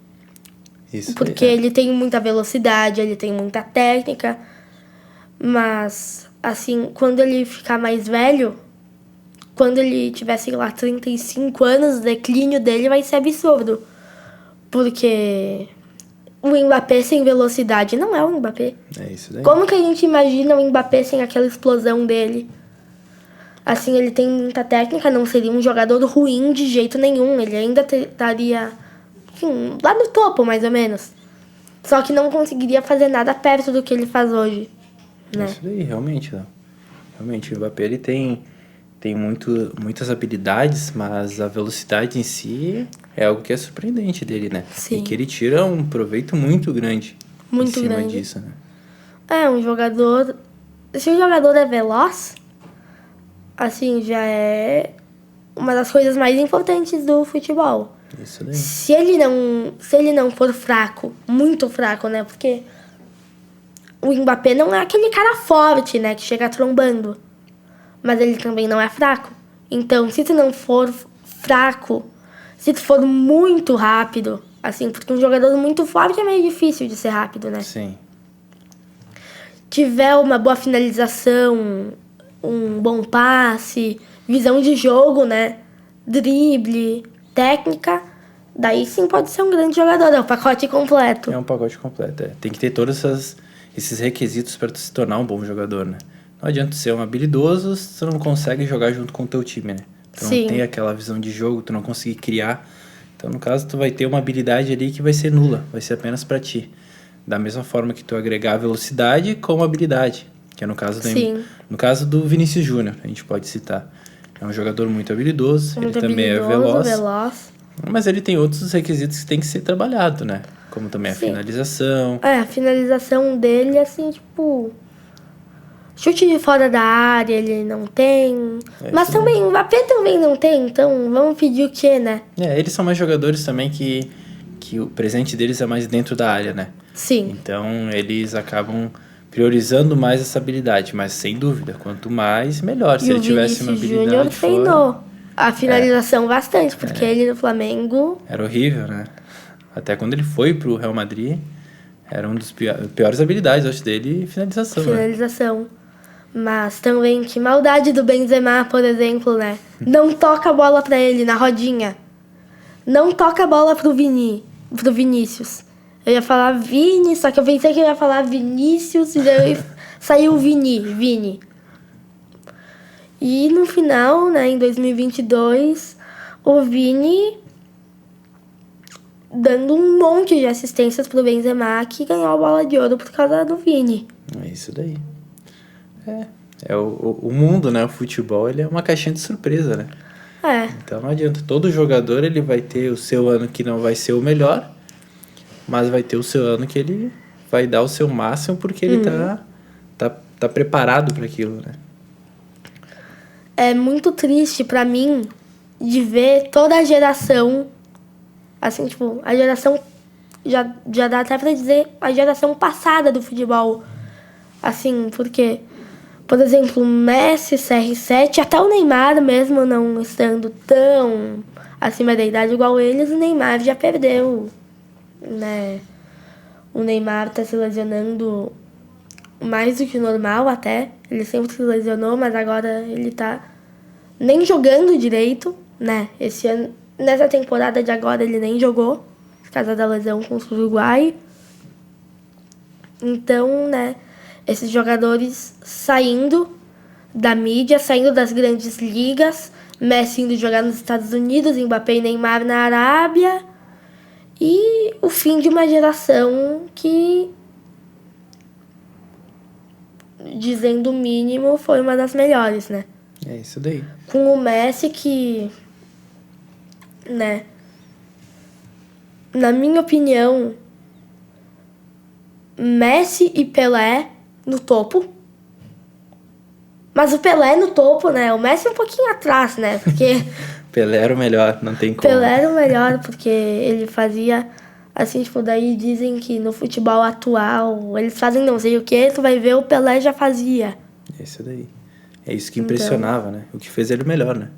Isso Porque aí, né? ele tem muita velocidade, ele tem muita técnica. Mas, assim, quando ele ficar mais velho, quando ele tiver, sei lá, 35 anos, o declínio dele vai ser absurdo. Porque o Mbappé sem velocidade não é o Mbappé. É isso daí. Como que a gente imagina o Mbappé sem aquela explosão dele? Assim, ele tem muita técnica, não seria um jogador ruim de jeito nenhum. Ele ainda estaria, enfim, lá no topo, mais ou menos. Só que não conseguiria fazer nada perto do que ele faz hoje, né? Isso daí, realmente, né? Realmente, o Mbappé ele tem muitas habilidades, mas a velocidade em si é algo que é surpreendente dele, né? Sim. E que ele tira um proveito muito grande Muito em cima grande. disso, né? É, um jogador... se o jogador é veloz, assim, já é uma das coisas mais importantes do futebol. Isso daí. Se ele não for fraco, muito fraco, né? Porque o Mbappé não é aquele cara forte, né? Que chega trombando. Mas ele também não é fraco. Então, se tu não for fraco, se tu for muito rápido, assim, porque um jogador muito forte é meio difícil de ser rápido, né? Sim. Tiver uma boa finalização, um bom passe, visão de jogo, né? Drible, técnica, daí sim pode ser um grande jogador, é o pacote completo. É um pacote completo, é. Tem que ter todos esses requisitos para se tornar um bom jogador, né? Não adianta ser um habilidoso se tu não consegue jogar junto com o teu time, né? Tu Sim. não tem aquela visão de jogo, tu não conseguir criar. Então, no caso, tu vai ter uma habilidade ali que vai ser nula, vai ser apenas para ti. Da mesma forma que tu agregar velocidade com habilidade, que é no caso do Vinícius Júnior, a gente pode citar. É um jogador muito habilidoso, Muito ele também habilidoso, é veloz, mas ele tem outros requisitos que tem que ser trabalhado, né? Como também a Sim. finalização. É, a finalização dele, assim, tipo... chute de fora da área ele não tem. Mas isso também, o Mbappé também não tem, então vamos pedir o quê, né? Eles são mais jogadores também que o presente deles é mais dentro da área, né? Sim. Então, eles acabam priorizando mais essa habilidade, mas sem dúvida, quanto mais, melhor. Se E ele o tivesse uma Vinícius habilidade Júnior treinou fora, a finalização bastante, porque ele no Flamengo... era horrível, né? Até quando ele foi pro Real Madrid, era um dos piores habilidades, acho, dele, finalização, né? finalização. Mas também, que maldade do Benzema, por exemplo, né? Não toca a bola pra ele na rodinha. Não toca a bola pro Vinícius. Eu ia falar Vini, só que eu pensei que eu ia falar Vinícius e daí saiu Vini. E no final, né, em 2022, o Vini dando um monte de assistências pro Benzema, que ganhou a bola de ouro por causa do Vini. É isso daí. É o mundo, né? O futebol, ele é uma caixinha de surpresa, né? Então não adianta. Todo jogador, ele vai ter o seu ano que não vai ser o melhor, mas vai ter o seu ano que ele vai dar o seu máximo porque ele tá preparado para aquilo, né? É muito triste pra mim de ver toda a geração, assim, tipo, a geração, já dá até pra dizer, a geração passada do futebol, assim, porque, por exemplo, Messi, CR7, até o Neymar mesmo não estando tão acima da idade igual eles, o Neymar já perdeu, né? O Neymar tá se lesionando mais do que o normal até. Ele sempre se lesionou, mas agora ele tá nem jogando direito, né? Esse ano, nessa temporada de agora, ele nem jogou, por causa da lesão contra o Uruguai. Então, né, esses jogadores saindo da mídia, saindo das grandes ligas, Messi indo jogar nos Estados Unidos, Mbappé e Neymar na Arábia, e o fim de uma geração que, dizendo o mínimo, foi uma das melhores, né? É isso daí. Com o Messi que, né, na minha opinião, Messi e Pelé no topo. Mas o Pelé no topo, né? O Messi um pouquinho atrás, né? Porque Pelé era o melhor, não tem como. Pelé era o melhor porque ele fazia, assim, tipo, daí dizem que no futebol atual eles fazem não sei o que, tu vai ver o Pelé já fazia. É isso daí. É isso que impressionava, né? O que fez ele melhor, né?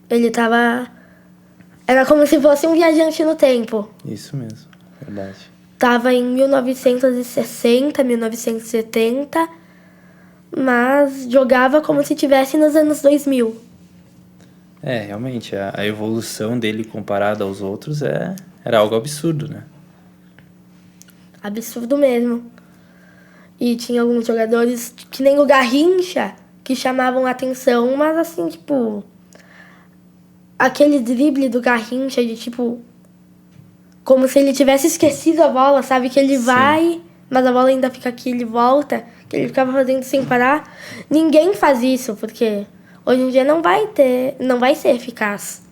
Ele tava... Era como se fosse um viajante no tempo. Isso mesmo, verdade. Tava em 1960, 1970, mas jogava como se estivesse nos anos 2000. É, realmente, a evolução dele comparada aos outros era algo absurdo, né? Absurdo mesmo. E tinha alguns jogadores, que nem o Garrincha, que chamavam a atenção, mas assim, tipo... Aquele drible do Garrincha de, tipo... Como se ele tivesse esquecido a bola, sabe? Que ele vai, mas a bola ainda fica aqui, ele volta. Que ele ficava fazendo sem parar. Ninguém faz isso, porque hoje em dia não vai ser eficaz.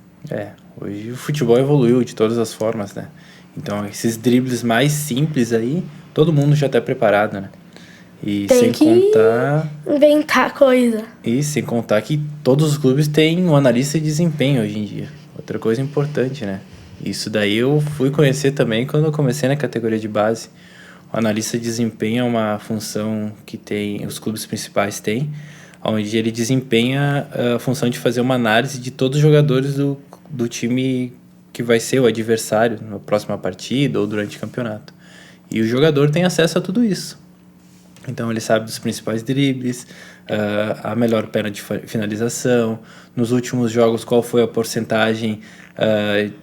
Hoje o futebol evoluiu de todas as formas, né? Então, esses dribles mais simples aí, todo mundo já tá preparado, né? E tem sem que contar... inventar coisa. E sem contar que todos os clubes têm um analista de desempenho hoje em dia. Outra coisa importante, né? Isso daí eu fui conhecer também quando eu comecei na categoria de base. O analista de desempenho é uma função que os clubes principais têm, onde ele desempenha a função de fazer uma análise de todos os jogadores do time que vai ser o adversário na próxima partida ou durante o campeonato. E o jogador tem acesso a tudo isso. Então ele sabe dos principais dribles, a melhor perna de finalização, nos últimos jogos qual foi a porcentagem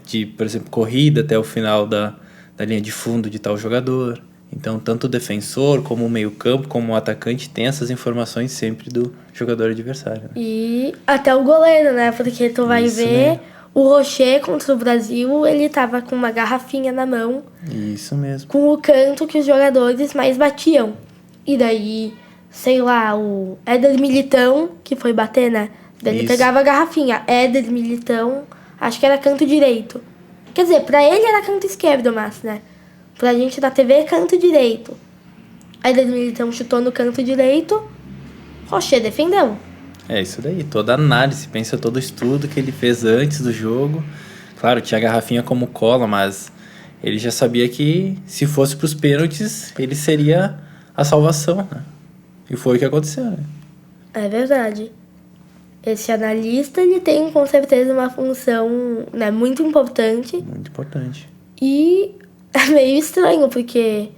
de, por exemplo, corrida até o final da linha de fundo de tal jogador. Então tanto o defensor como o meio-campo, como o atacante tem essas informações sempre do jogador adversário, né? E até o goleiro, né? Porque tu vai ver, o Rocher contra o Brasil, ele tava com uma garrafinha na mão. Isso mesmo. Com o canto que os jogadores mais batiam. E daí, sei lá, o Éder Militão, que foi bater, né? Daí ele pegava a garrafinha. Éder Militão, acho que era canto direito. Quer dizer, pra ele era canto esquerdo, mas, né? Pra gente da TV é canto direito. Éder Militão chutou no canto direito, Rocher defendeu. É isso daí, toda a análise, pensa todo o estudo que ele fez antes do jogo. Claro, tinha a garrafinha como cola, mas ele já sabia que se fosse pros pênaltis, ele seria a salvação, né? E foi o que aconteceu, né? É verdade. Esse analista, ele tem com certeza uma função, né, muito importante. Muito importante. E é meio estranho, porque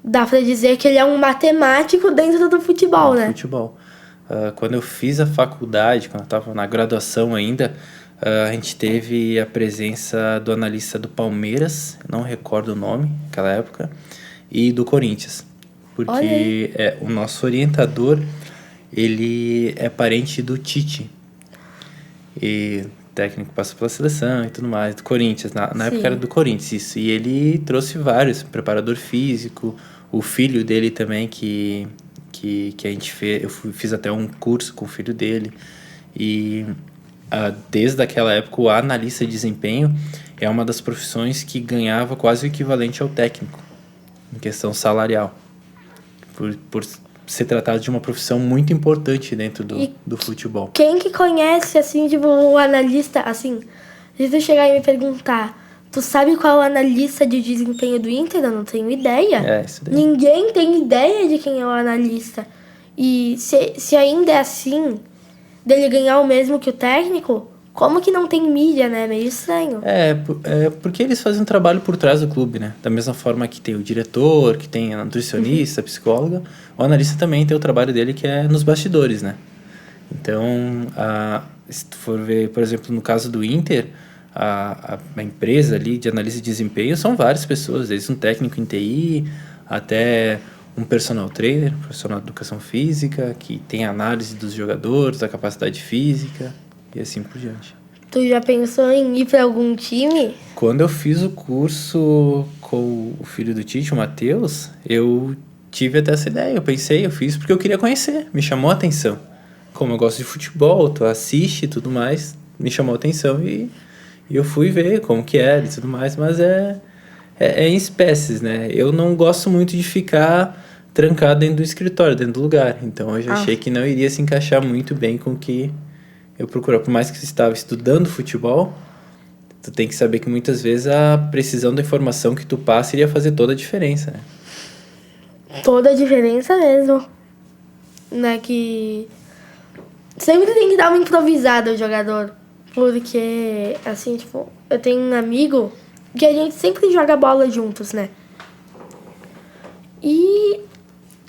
dá pra dizer que ele é um matemático dentro do futebol, né? Futebol. Quando eu fiz a faculdade, quando eu estava na graduação ainda, a gente teve a presença do analista do Palmeiras, não recordo o nome naquela época, e do Corinthians. Porque o nosso orientador, ele é parente do Tite. E o técnico passou pela seleção e tudo mais, do Corinthians. Na época era do Corinthians, isso. E ele trouxe vários, preparador físico, o filho dele também, que a gente fez, eu fiz até um curso com o filho dele. E desde aquela época, o analista de desempenho é uma das profissões que ganhava quase o equivalente ao técnico, em questão salarial. Por ser tratado de uma profissão muito importante dentro do futebol. Quem que conhece, assim, tipo, o analista, assim, se tu chegar e me perguntar, tu sabe qual é o analista de desempenho do Inter? Eu não tenho ideia. Isso daí. Ninguém tem ideia de quem é o analista. E se ainda é assim, dele ganhar o mesmo que o técnico, como que não tem mídia, né? Meio estranho. Porque eles fazem um trabalho por trás do clube, né? Da mesma forma que tem o diretor, que tem a nutricionista, a psicóloga, o analista também tem o trabalho dele que é nos bastidores, né? Então, se tu for ver, por exemplo, no caso do Inter, a empresa ali de análise de desempenho são várias pessoas, desde um técnico em TI até um personal trainer, profissional de educação física, que tem análise dos jogadores, da capacidade física e assim por diante. Tu já pensou em ir para algum time? Quando eu fiz o curso com o filho do Tite, o Matheus, eu tive até essa ideia. Eu fiz porque eu queria conhecer, me chamou a atenção. Como eu gosto de futebol, tu assiste e tudo mais, me chamou a atenção e eu fui ver como que era e tudo mais, mas é em espécies, né? Eu não gosto muito de ficar trancado dentro do escritório, dentro do lugar. Então eu já achei que não iria se encaixar muito bem com o que eu procurava. Por mais que você estava estudando futebol, tu tem que saber que muitas vezes a precisão da informação que tu passa iria fazer toda a diferença, né? Toda a diferença mesmo. Né, que sempre tem que dar uma improvisada ao jogador. Porque, assim, tipo, eu tenho um amigo que a gente sempre joga bola juntos, né? E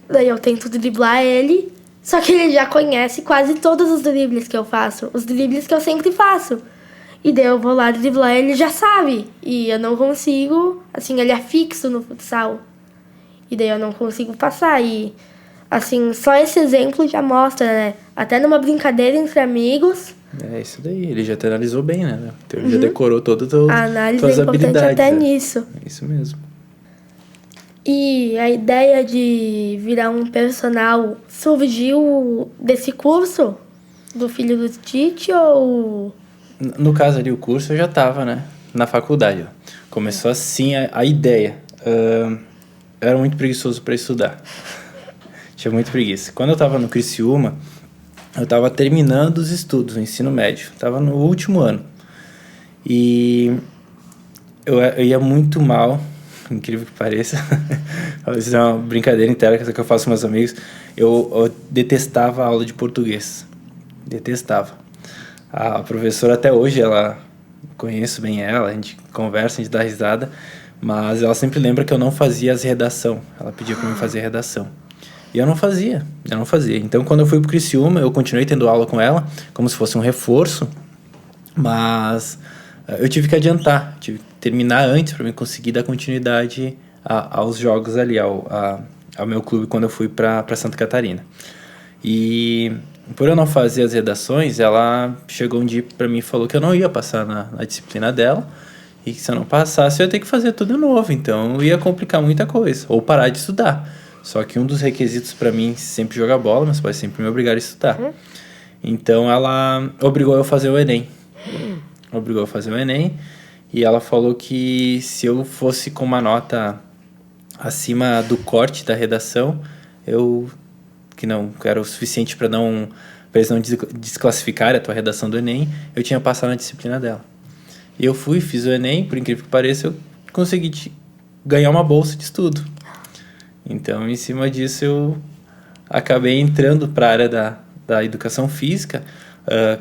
daí eu tento driblar ele, só que ele já conhece quase todos os dribles que eu faço. Os dribles que eu sempre faço. E daí eu vou lá driblar ele, já sabe. E eu não consigo, assim, ele é fixo no futsal. E daí eu não consigo passar. E, assim, só esse exemplo já mostra, né? Até numa brincadeira entre amigos. É isso daí, ele já te analisou bem, né? Ele já decorou todas as A análise tuas é importante habilidades. até nisso. É isso mesmo. E a ideia de virar um personal surgiu desse curso do filho do Tite ou... No caso ali, o curso eu já estava, né? Na faculdade. Ó. Começou assim a ideia. Eu era muito preguiçoso para estudar. Tinha muita preguiça. Quando eu estava no Criciúma, eu estava terminando os estudos, o ensino médio. Estava no último ano. E eu ia muito mal, incrível que pareça. Isso é uma brincadeira interna que eu faço com meus amigos. Eu detestava a aula de português. Detestava. A professora até hoje, conheço bem ela, a gente conversa, a gente dá risada, mas ela sempre lembra que eu não fazia as redação. Ela pedia para mim fazer redação. E eu não fazia. Então, quando eu fui pro Criciúma, eu continuei tendo aula com ela, como se fosse um reforço, mas eu tive que adiantar, tive que terminar antes para mim conseguir dar continuidade aos jogos ali, ao meu clube quando eu fui para Santa Catarina. E por eu não fazer as redações, ela chegou um dia para mim e falou que eu não ia passar na disciplina dela e que se eu não passasse eu ia ter que fazer tudo de novo, então ia complicar muita coisa, ou parar de estudar. Só que um dos requisitos para mim sempre jogar bola, meus pais sempre me obrigaram a estudar. Então ela obrigou eu a fazer o Enem. E ela falou que se eu fosse com uma nota acima do corte da redação, que não era o suficiente para eles não desclassificarem a tua redação do Enem, eu tinha passado na disciplina dela. E eu fiz o Enem, por incrível que pareça, eu consegui ganhar uma bolsa de estudo. Então, em cima disso, eu acabei entrando para a área da educação física.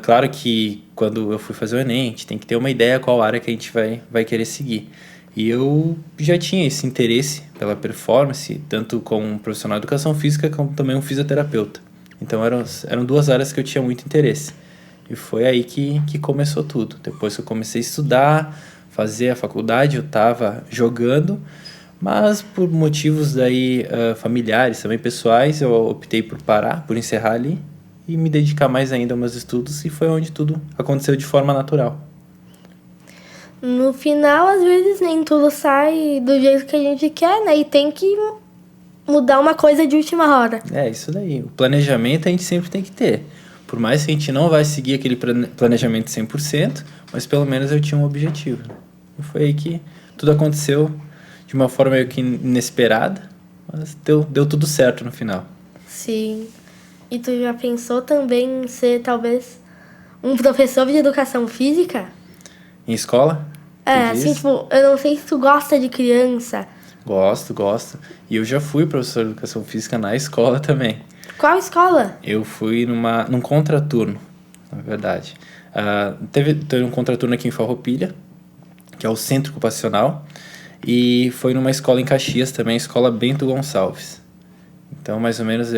Claro que quando eu fui fazer o Enem, a gente tem que ter uma ideia qual área que a gente vai querer seguir. E eu já tinha esse interesse pela performance, tanto como um profissional de educação física, como também um fisioterapeuta. Então eram 2 áreas que eu tinha muito interesse. E foi aí que começou tudo. Depois que eu comecei a estudar, fazer a faculdade, eu estava jogando, mas por motivos daí familiares, também pessoais, eu optei por parar, por encerrar ali e me dedicar mais ainda aos meus estudos, e foi onde tudo aconteceu de forma natural. No final, às vezes, nem tudo sai do jeito que a gente quer, né? E tem que mudar uma coisa de última hora. É, isso daí. O planejamento a gente sempre tem que ter. Por mais que a gente não vai seguir aquele planejamento 100%, mas pelo menos eu tinha um objetivo. Né? E foi aí que tudo aconteceu de uma forma meio que inesperada, mas deu tudo certo no final. Sim. E tu já pensou também em ser, talvez, um professor de educação física? Em escola? É, assim, tipo, eu não sei se tu gosta de criança. Gosto. E eu já fui professor de educação física na escola também. Qual escola? Eu fui num contraturno, na verdade. Teve um contraturno aqui em Farroupilha, que é o Centro Ocupacional, e foi numa escola em Caxias também, a Escola Bento Gonçalves. Então, mais ou menos,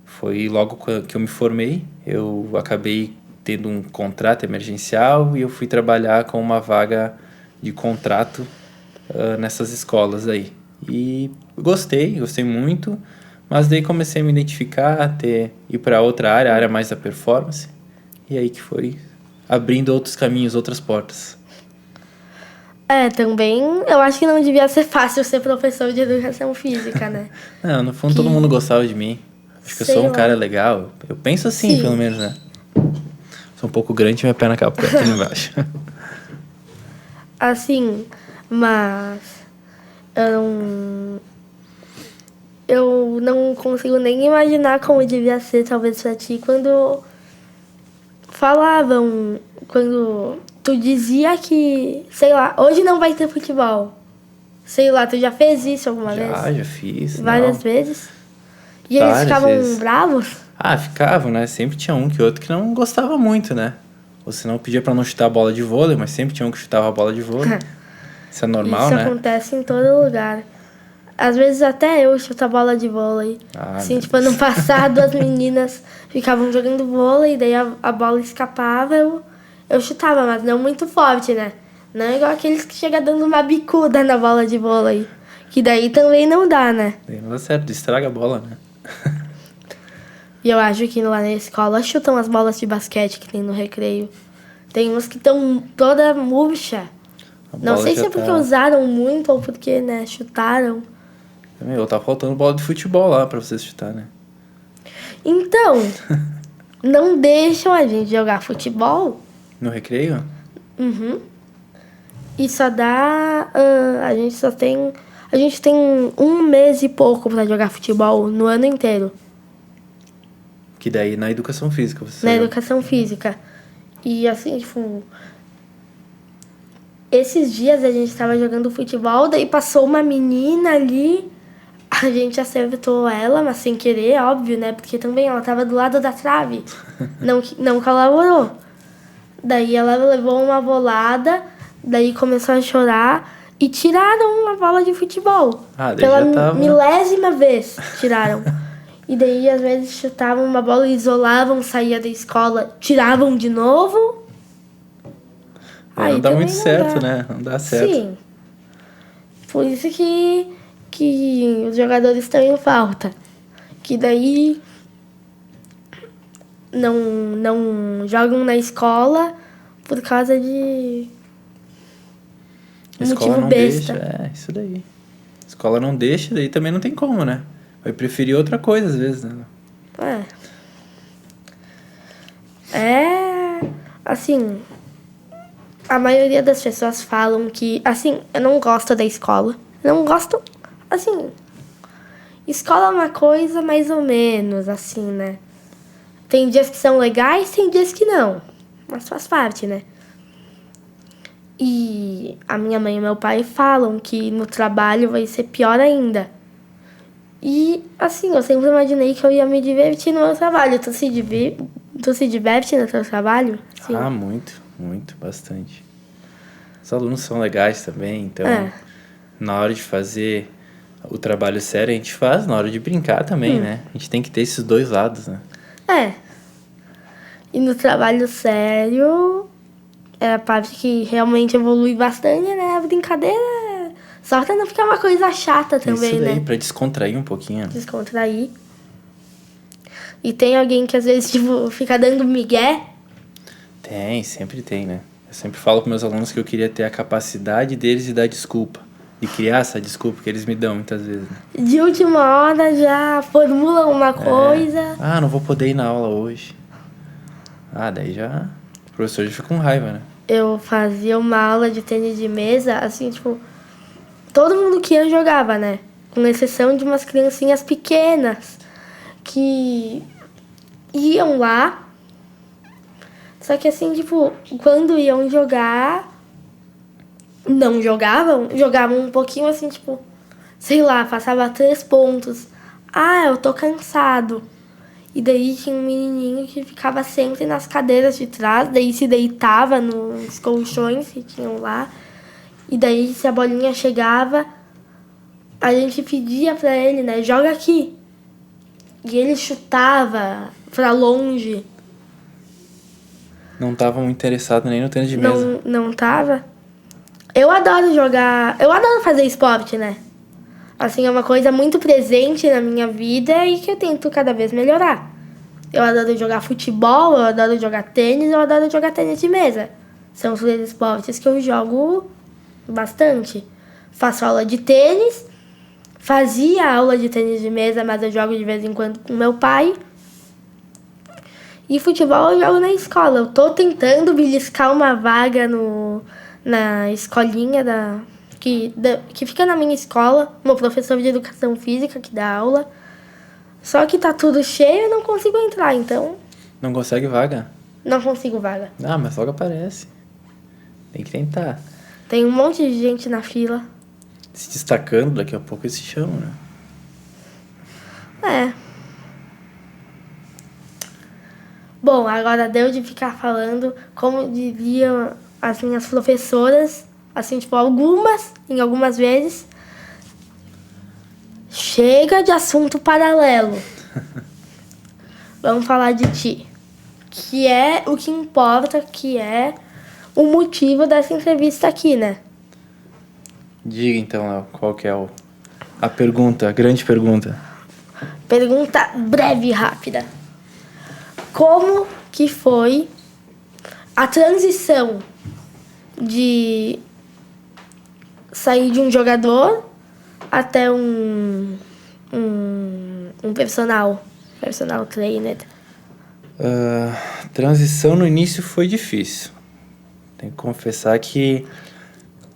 foi logo que eu me formei, eu acabei tendo um contrato emergencial e eu fui trabalhar com uma vaga de contrato nessas escolas aí. E gostei muito, mas daí comecei a me identificar, ir para outra área, a área mais da performance, e aí que foi abrindo outros caminhos, outras portas. É, também eu acho que não devia ser fácil ser professor de educação física, né? Não, no fundo todo mundo gostava de mim. Acho que eu sou um cara legal. Eu penso assim, pelo menos, né? Sou um pouco grande e minha perna acaba por aqui embaixo. Assim, mas eu não consigo nem imaginar como devia ser, talvez, pra ti, quando falavam, quando tu dizia que, sei lá, hoje não vai ter futebol. Sei lá, tu já fez isso alguma vez? Já fiz. Várias vezes? E Várias eles ficavam vezes. bravos? Ficavam, né? Sempre tinha um que outro que não gostava muito, né? Ou senão pedia pra não chutar a bola de vôlei, mas sempre tinha um que chutava a bola de vôlei. Isso é normal, isso né? Isso acontece em todo lugar. Às vezes até eu chuto a bola de vôlei. Assim, tipo, ano passado as meninas ficavam jogando vôlei, daí a bola escapava, eu chutava, mas não muito forte, né? Não igual aqueles que chegam dando uma bicuda na bola de vôlei. Que daí também não dá, né? Daí não dá certo, estraga a bola, né? E eu acho que lá na escola chutam as bolas de basquete que tem no recreio. Tem umas que estão toda murcha. Não sei se é porque usaram muito ou porque, né, chutaram. Tá faltando bola de futebol lá pra vocês chutar, né? Então, não deixam a gente jogar futebol. No recreio? Uhum. E só dá... a gente tem 1 mês e pouco pra jogar futebol no ano inteiro. Que daí na educação física você Na educação física. E assim, tipo... Esses dias a gente tava jogando futebol, daí passou uma menina ali, a gente acertou ela, mas sem querer, óbvio, né? Porque também ela tava do lado da trave, não colaborou. Daí ela levou uma bolada, daí começou a chorar e tiraram uma bola de futebol. Pela milésima vez tiraram. E daí às vezes chutavam uma bola, isolavam, saía da escola, tiravam de novo. Não dá muito certo, né? Não dá certo. Sim. Por isso que os jogadores estão em falta. Que daí não jogam na escola por causa de escola motivo não besta. Deixa, isso daí. A escola não deixa, daí também não tem como, né? Vai preferir outra coisa às vezes, né? Assim... A maioria das pessoas falam que, assim, eu não gosto da escola. Não gosto, assim... Escola é uma coisa mais ou menos, assim, né? Tem dias que são legais, tem dias que não. Mas faz parte, né? E a minha mãe e meu pai falam que no trabalho vai ser pior ainda. E, assim, eu sempre imaginei que eu ia me divertir no meu trabalho. Tu se diverte no teu trabalho? Sim. Muito, bastante. Os alunos são legais também, então na hora de fazer o trabalho sério a gente faz, na hora de brincar também, né? A gente tem que ter esses dois lados, né? E no trabalho sério, é a parte que realmente evolui bastante, né? A brincadeira, só pra não ficar uma coisa chata também, Isso daí, né? pra descontrair um pouquinho. Descontrair. E tem alguém que às vezes, tipo, fica dando migué. Tem, sempre tem, né? Eu sempre falo para meus alunos que eu queria ter a capacidade deles de dar desculpa. De criar essa desculpa que eles me dão muitas vezes. Né? De última hora já formulam uma coisa. Ah, não vou poder ir na aula hoje. Ah, daí já... O professor já fica com raiva, né? Eu fazia uma aula de tênis de mesa, assim, tipo... Todo mundo que ia jogava, né? Com exceção de umas criancinhas pequenas. Que iam lá. Só que assim, tipo, quando iam jogar... Não jogavam um pouquinho assim, tipo, sei lá, passava 3 pontos. Ah, eu tô cansado. E daí tinha um menininho que ficava sempre nas cadeiras de trás, daí se deitava nos colchões que tinham lá. E daí, se a bolinha chegava, a gente pedia pra ele, né, joga aqui. E ele chutava pra longe. Não tava muito interessado nem no tênis de mesa. Não tava. Eu adoro jogar... Eu adoro fazer esporte, né? Assim, é uma coisa muito presente na minha vida e que eu tento cada vez melhorar. Eu adoro jogar futebol, eu adoro jogar tênis, eu adoro jogar tênis de mesa. São os dois esportes que eu jogo bastante. Faço aula de tênis, fazia aula de tênis de mesa, mas eu jogo de vez em quando com meu pai. E futebol eu jogo na escola. Eu tô tentando beliscar uma vaga na escolinha que fica na minha escola, meu professor de educação física que dá aula. Só que tá tudo cheio e não consigo entrar, então... Não consegue vaga? Não consigo vaga. Ah, mas logo aparece. Tem que tentar. Tem um monte de gente na fila. Se destacando, daqui a pouco eles se chamam, né? Bom, agora deu de ficar falando, como diriam as minhas professoras, assim, tipo, algumas vezes. Chega de assunto paralelo. Vamos falar de ti. Que é o que importa, que é o motivo dessa entrevista aqui, né? Diga então, Léo, qual que é a pergunta, a grande pergunta? Pergunta breve e rápida. Como que foi a transição de sair de um jogador até um personal trainer? Transição no início foi difícil. Tenho que confessar que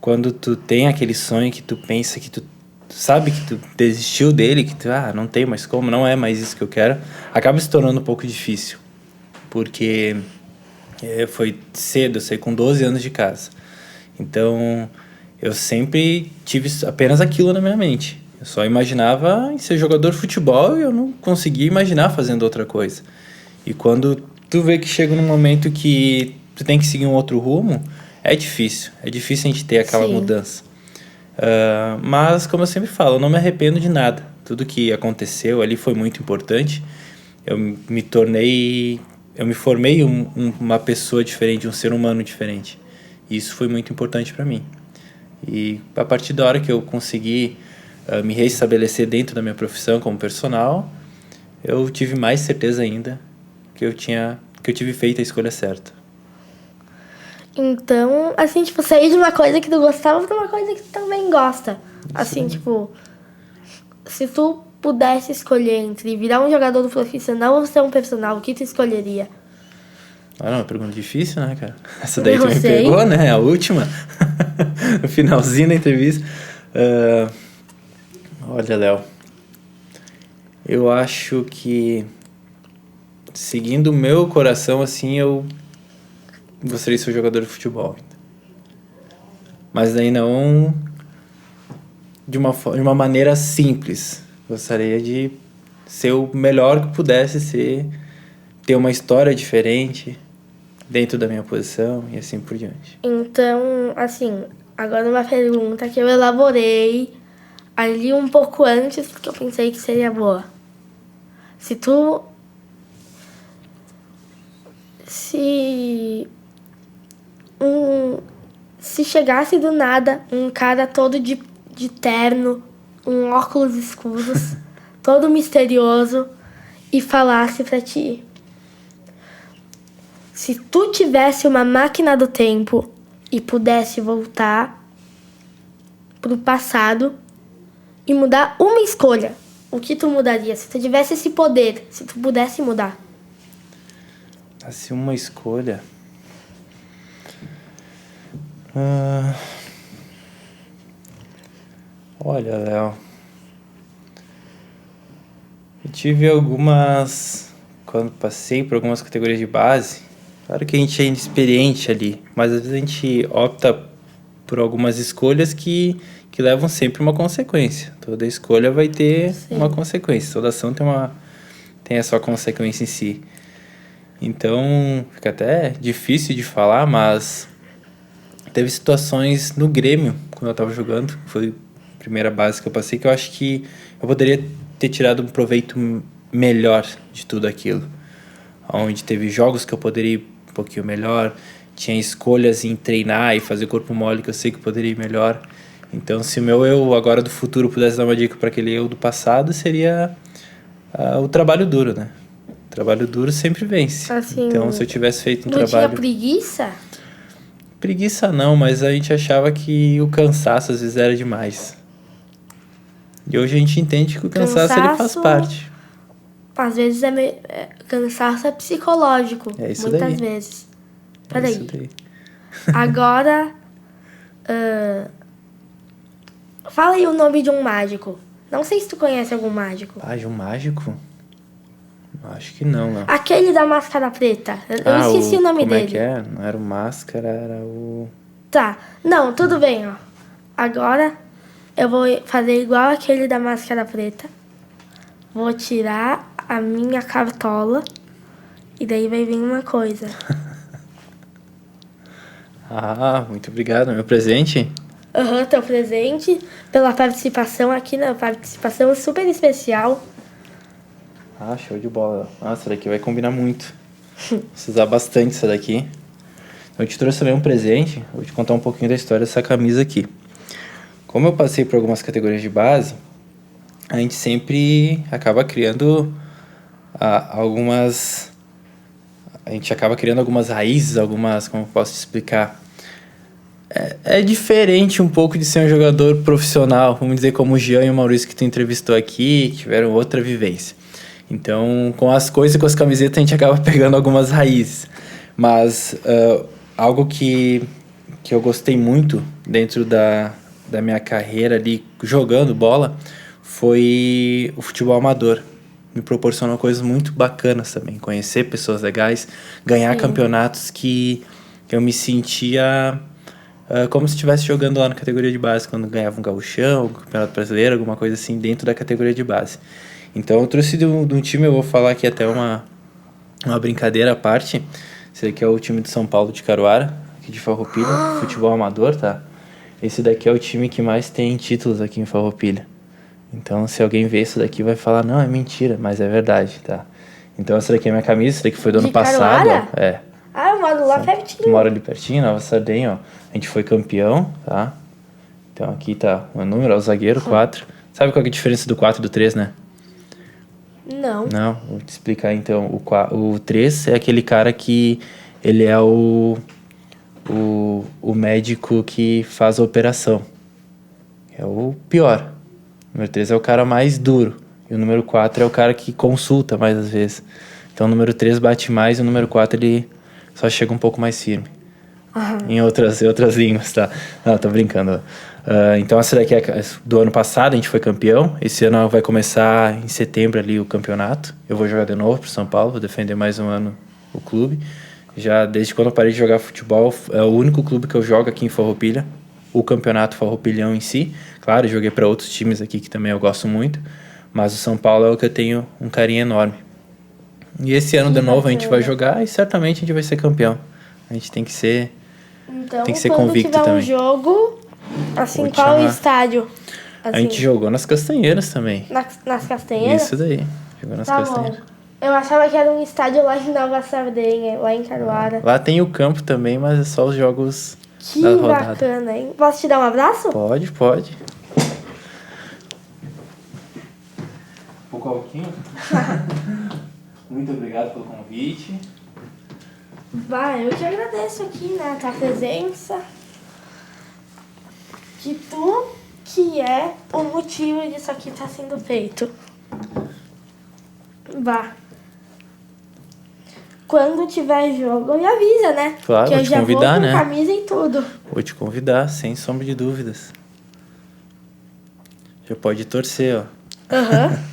quando tu tem aquele sonho que tu pensa que tu sabe que tu desistiu dele, que tu, não tem mais como, não é mais isso que eu quero, acaba se tornando um pouco difícil. Porque foi cedo, eu saí com 12 anos de casa. Então, eu sempre tive apenas aquilo na minha mente. Eu só imaginava em ser jogador de futebol e eu não conseguia imaginar fazendo outra coisa. E quando tu vê que chega num momento que tu tem que seguir um outro rumo, é difícil. É difícil a gente ter aquela mudança. Mas, como eu sempre falo, eu não me arrependo de nada. Tudo que aconteceu ali foi muito importante. Eu me formei uma pessoa diferente, um ser humano diferente. E isso foi muito importante para mim. E a partir da hora que eu consegui me reestabelecer dentro da minha profissão como personal, eu tive mais certeza ainda que eu tive feito a escolha certa. Então, assim, tipo, sair de uma coisa que tu gostava pra uma coisa que tu também gosta. Assim, tipo, se tu pudesse escolher entre virar um jogador profissional ou ser um personal, o que tu escolheria? Não, é uma pergunta difícil, né, cara? Essa daí tu me pegou, né? A última. No finalzinho da entrevista. Olha, Léo. Eu acho que, seguindo o meu coração, assim, eu gostaria de ser um jogador de futebol. Mas daí não de uma maneira simples. Gostaria de ser o melhor que pudesse ser, ter uma história diferente, dentro da minha posição e assim por diante. Então, assim, agora uma pergunta que eu elaborei ali um pouco antes, porque eu pensei que seria boa. Se chegasse do nada um cara todo de terno, um óculos escuros, todo misterioso, e falasse pra ti: se tu tivesse uma máquina do tempo e pudesse voltar pro passado e mudar uma escolha, o que tu mudaria? Se tu tivesse esse poder, se tu pudesse mudar. Assim, uma escolha... Olha, Léo, eu tive quando passei por algumas categorias de base, claro que a gente é inexperiente ali, mas às vezes a gente opta por algumas escolhas que levam sempre uma consequência. Toda escolha vai ter uma consequência, toda ação tem a sua consequência em si. Então, fica até difícil de falar, mas teve situações no Grêmio, quando eu estava jogando, foi a primeira base que eu passei, que eu acho que eu poderia ter tirado um proveito melhor de tudo aquilo. Onde teve jogos que eu poderia ir um pouquinho melhor, tinha escolhas em treinar e fazer corpo mole que eu sei que eu poderia ir melhor. Então, se o meu eu agora do futuro pudesse dar uma dica para aquele eu do passado, seria o trabalho duro, né? O trabalho duro sempre vence. Assim, então, se eu tivesse feito um não trabalho... tinha preguiça? Preguiça não, mas a gente achava que o cansaço às vezes era demais. E hoje a gente entende que o cansaço ele faz parte. Às vezes cansaço é psicológico. É isso muitas daí. vezes. É Peraí. isso daí. Agora, fala aí o nome de um mágico. Não sei se tu conhece algum mágico. Ah, de um mágico? Acho que não, não. Aquele da máscara preta. Eu esqueci o nome como dele. Como é que é? Não era o Máscara, era o... Tá. Não, tudo bem, ó. Agora, eu vou fazer igual aquele da máscara preta. Vou tirar a minha cartola. E daí vai vir uma coisa. Ah, muito obrigado. Meu presente? Teu presente. Pela participação aqui, na participação super especial. Ah, show de bola. Nossa, essa daqui vai combinar muito. Vou usar bastante essa daqui. Eu te trouxe também um presente. Vou te contar um pouquinho da história dessa camisa aqui. Como eu passei por algumas categorias de base, a gente sempre acaba criando algumas... A gente acaba criando algumas raízes, como eu posso te explicar? É diferente um pouco de ser um jogador profissional, vamos dizer como o Jean e o Maurício que tu entrevistou aqui, que tiveram outra vivência. Então, com as coisas e com as camisetas, a gente acaba pegando algumas raízes. Mas algo que eu gostei muito dentro da minha carreira ali, jogando bola, foi o futebol amador. Me proporcionou coisas muito bacanas também. Conhecer pessoas legais, ganhar campeonatos que eu me sentia como se estivesse jogando lá na categoria de base, quando ganhava um gauchão, um campeonato brasileiro, alguma coisa assim, dentro da categoria de base. Então eu trouxe de um time, eu vou falar aqui até uma brincadeira à parte. Esse daqui é o time de São Paulo de Caruara, aqui de Farroupilha, futebol amador, tá? Esse daqui é o time que mais tem títulos aqui em Farroupilha. Então se alguém ver isso daqui vai falar, não, é mentira, mas é verdade, tá? Então essa daqui é minha camisa, essa daqui foi do ano passado. Ó, é. Ah, eu moro lá pertinho. Moro ali pertinho, Nova Sardenha, ó. A gente foi campeão, tá? Então aqui tá o número, o zagueiro, 4. Sabe qual é a diferença do 4 e do 3, né? Não, vou te explicar então. O 3 é aquele cara que ele é o médico que faz a operação. É o pior. O número 3 é o cara mais duro. E o número 4 é o cara que consulta mais às vezes. Então o número 3 bate mais e o número 4 ele só chega um pouco mais firme. Em outras línguas, tá? Não, tô brincando. Então essa daqui é do ano passado, a gente foi campeão. Esse ano vai começar em setembro ali o campeonato. Eu vou jogar de novo pro São Paulo, vou defender mais um ano o clube. Já desde quando eu parei de jogar futebol, é o único clube que eu jogo aqui em Farroupilha. O campeonato farroupilhão em si. Claro, eu joguei para outros times aqui que também eu gosto muito. Mas o São Paulo é o que eu tenho um carinho enorme. E esse ano de novo a gente vai jogar e certamente a gente vai ser campeão. A gente tem que ser Então, Tem que ser quando convicto tiver um também. jogo, assim, Vou te qual é o chamar. estádio? A Assim, gente jogou nas Castanheiras também. nas Castanheiras? Isso daí. Jogou nas Tá Castanheiras. bom. Eu achava que era um estádio lá em Nova Sardenha, lá em Caruara. Lá tem o campo também, mas é só os jogos Que da rodada. bacana, hein? Posso te dar um abraço? Pode, pode. Um pouquinho. Muito obrigado pelo convite. Vai, eu que agradeço aqui, né, a tua presença. Que tu que é o motivo disso aqui tá sendo feito. Vá. Quando tiver jogo, me avisa, né? Claro, que vou eu te já convidar, vou com né? camisa e tudo. Vou te convidar, sem sombra de dúvidas. Já pode torcer, ó. Aham.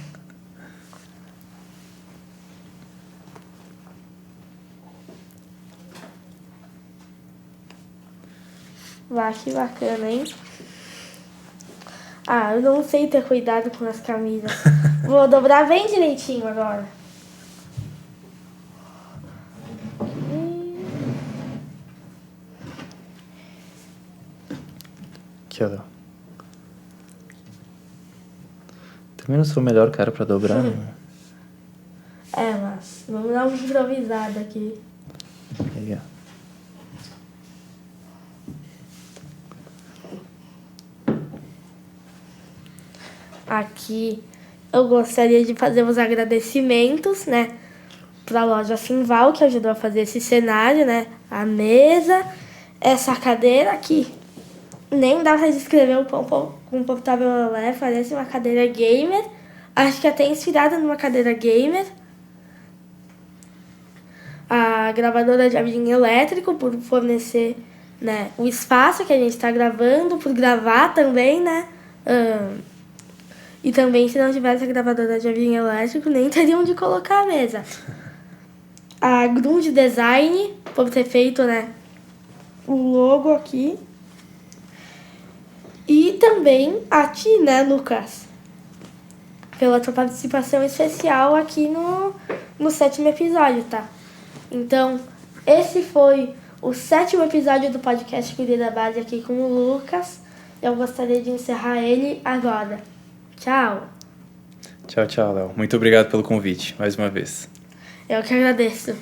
Vá, que bacana, hein? Ah, eu não sei ter cuidado com as camisas. Vou dobrar bem direitinho agora. Aqui, ó. Também não sou o melhor cara pra dobrar, né? É, mas vamos dar uma improvisada aqui. Aí, ó. Aqui eu gostaria de fazer os agradecimentos, né? Pra loja Simval, que ajudou a fazer esse cenário, né? A mesa, essa cadeira aqui. Nem dá pra descrever o quão confortável ela é. Parece uma cadeira gamer. Acho que até inspirada numa cadeira gamer. A gravadora de abinho elétrico, por fornecer, né, o espaço que a gente está gravando, por gravar também, né? E também, se não tivesse a gravadora de abinho elétrico, nem teriam onde colocar a mesa. A Grund Design, por ter feito, né, o logo aqui. E também a ti, né, Lucas? Pela tua participação especial aqui no 7º episódio, tá? Então, esse foi o 7º episódio do podcast Cuidei da Base aqui com o Lucas. Eu gostaria de encerrar ele agora. Tchau. Tchau, tchau, Léo. Muito obrigado pelo convite, mais uma vez. Eu que agradeço.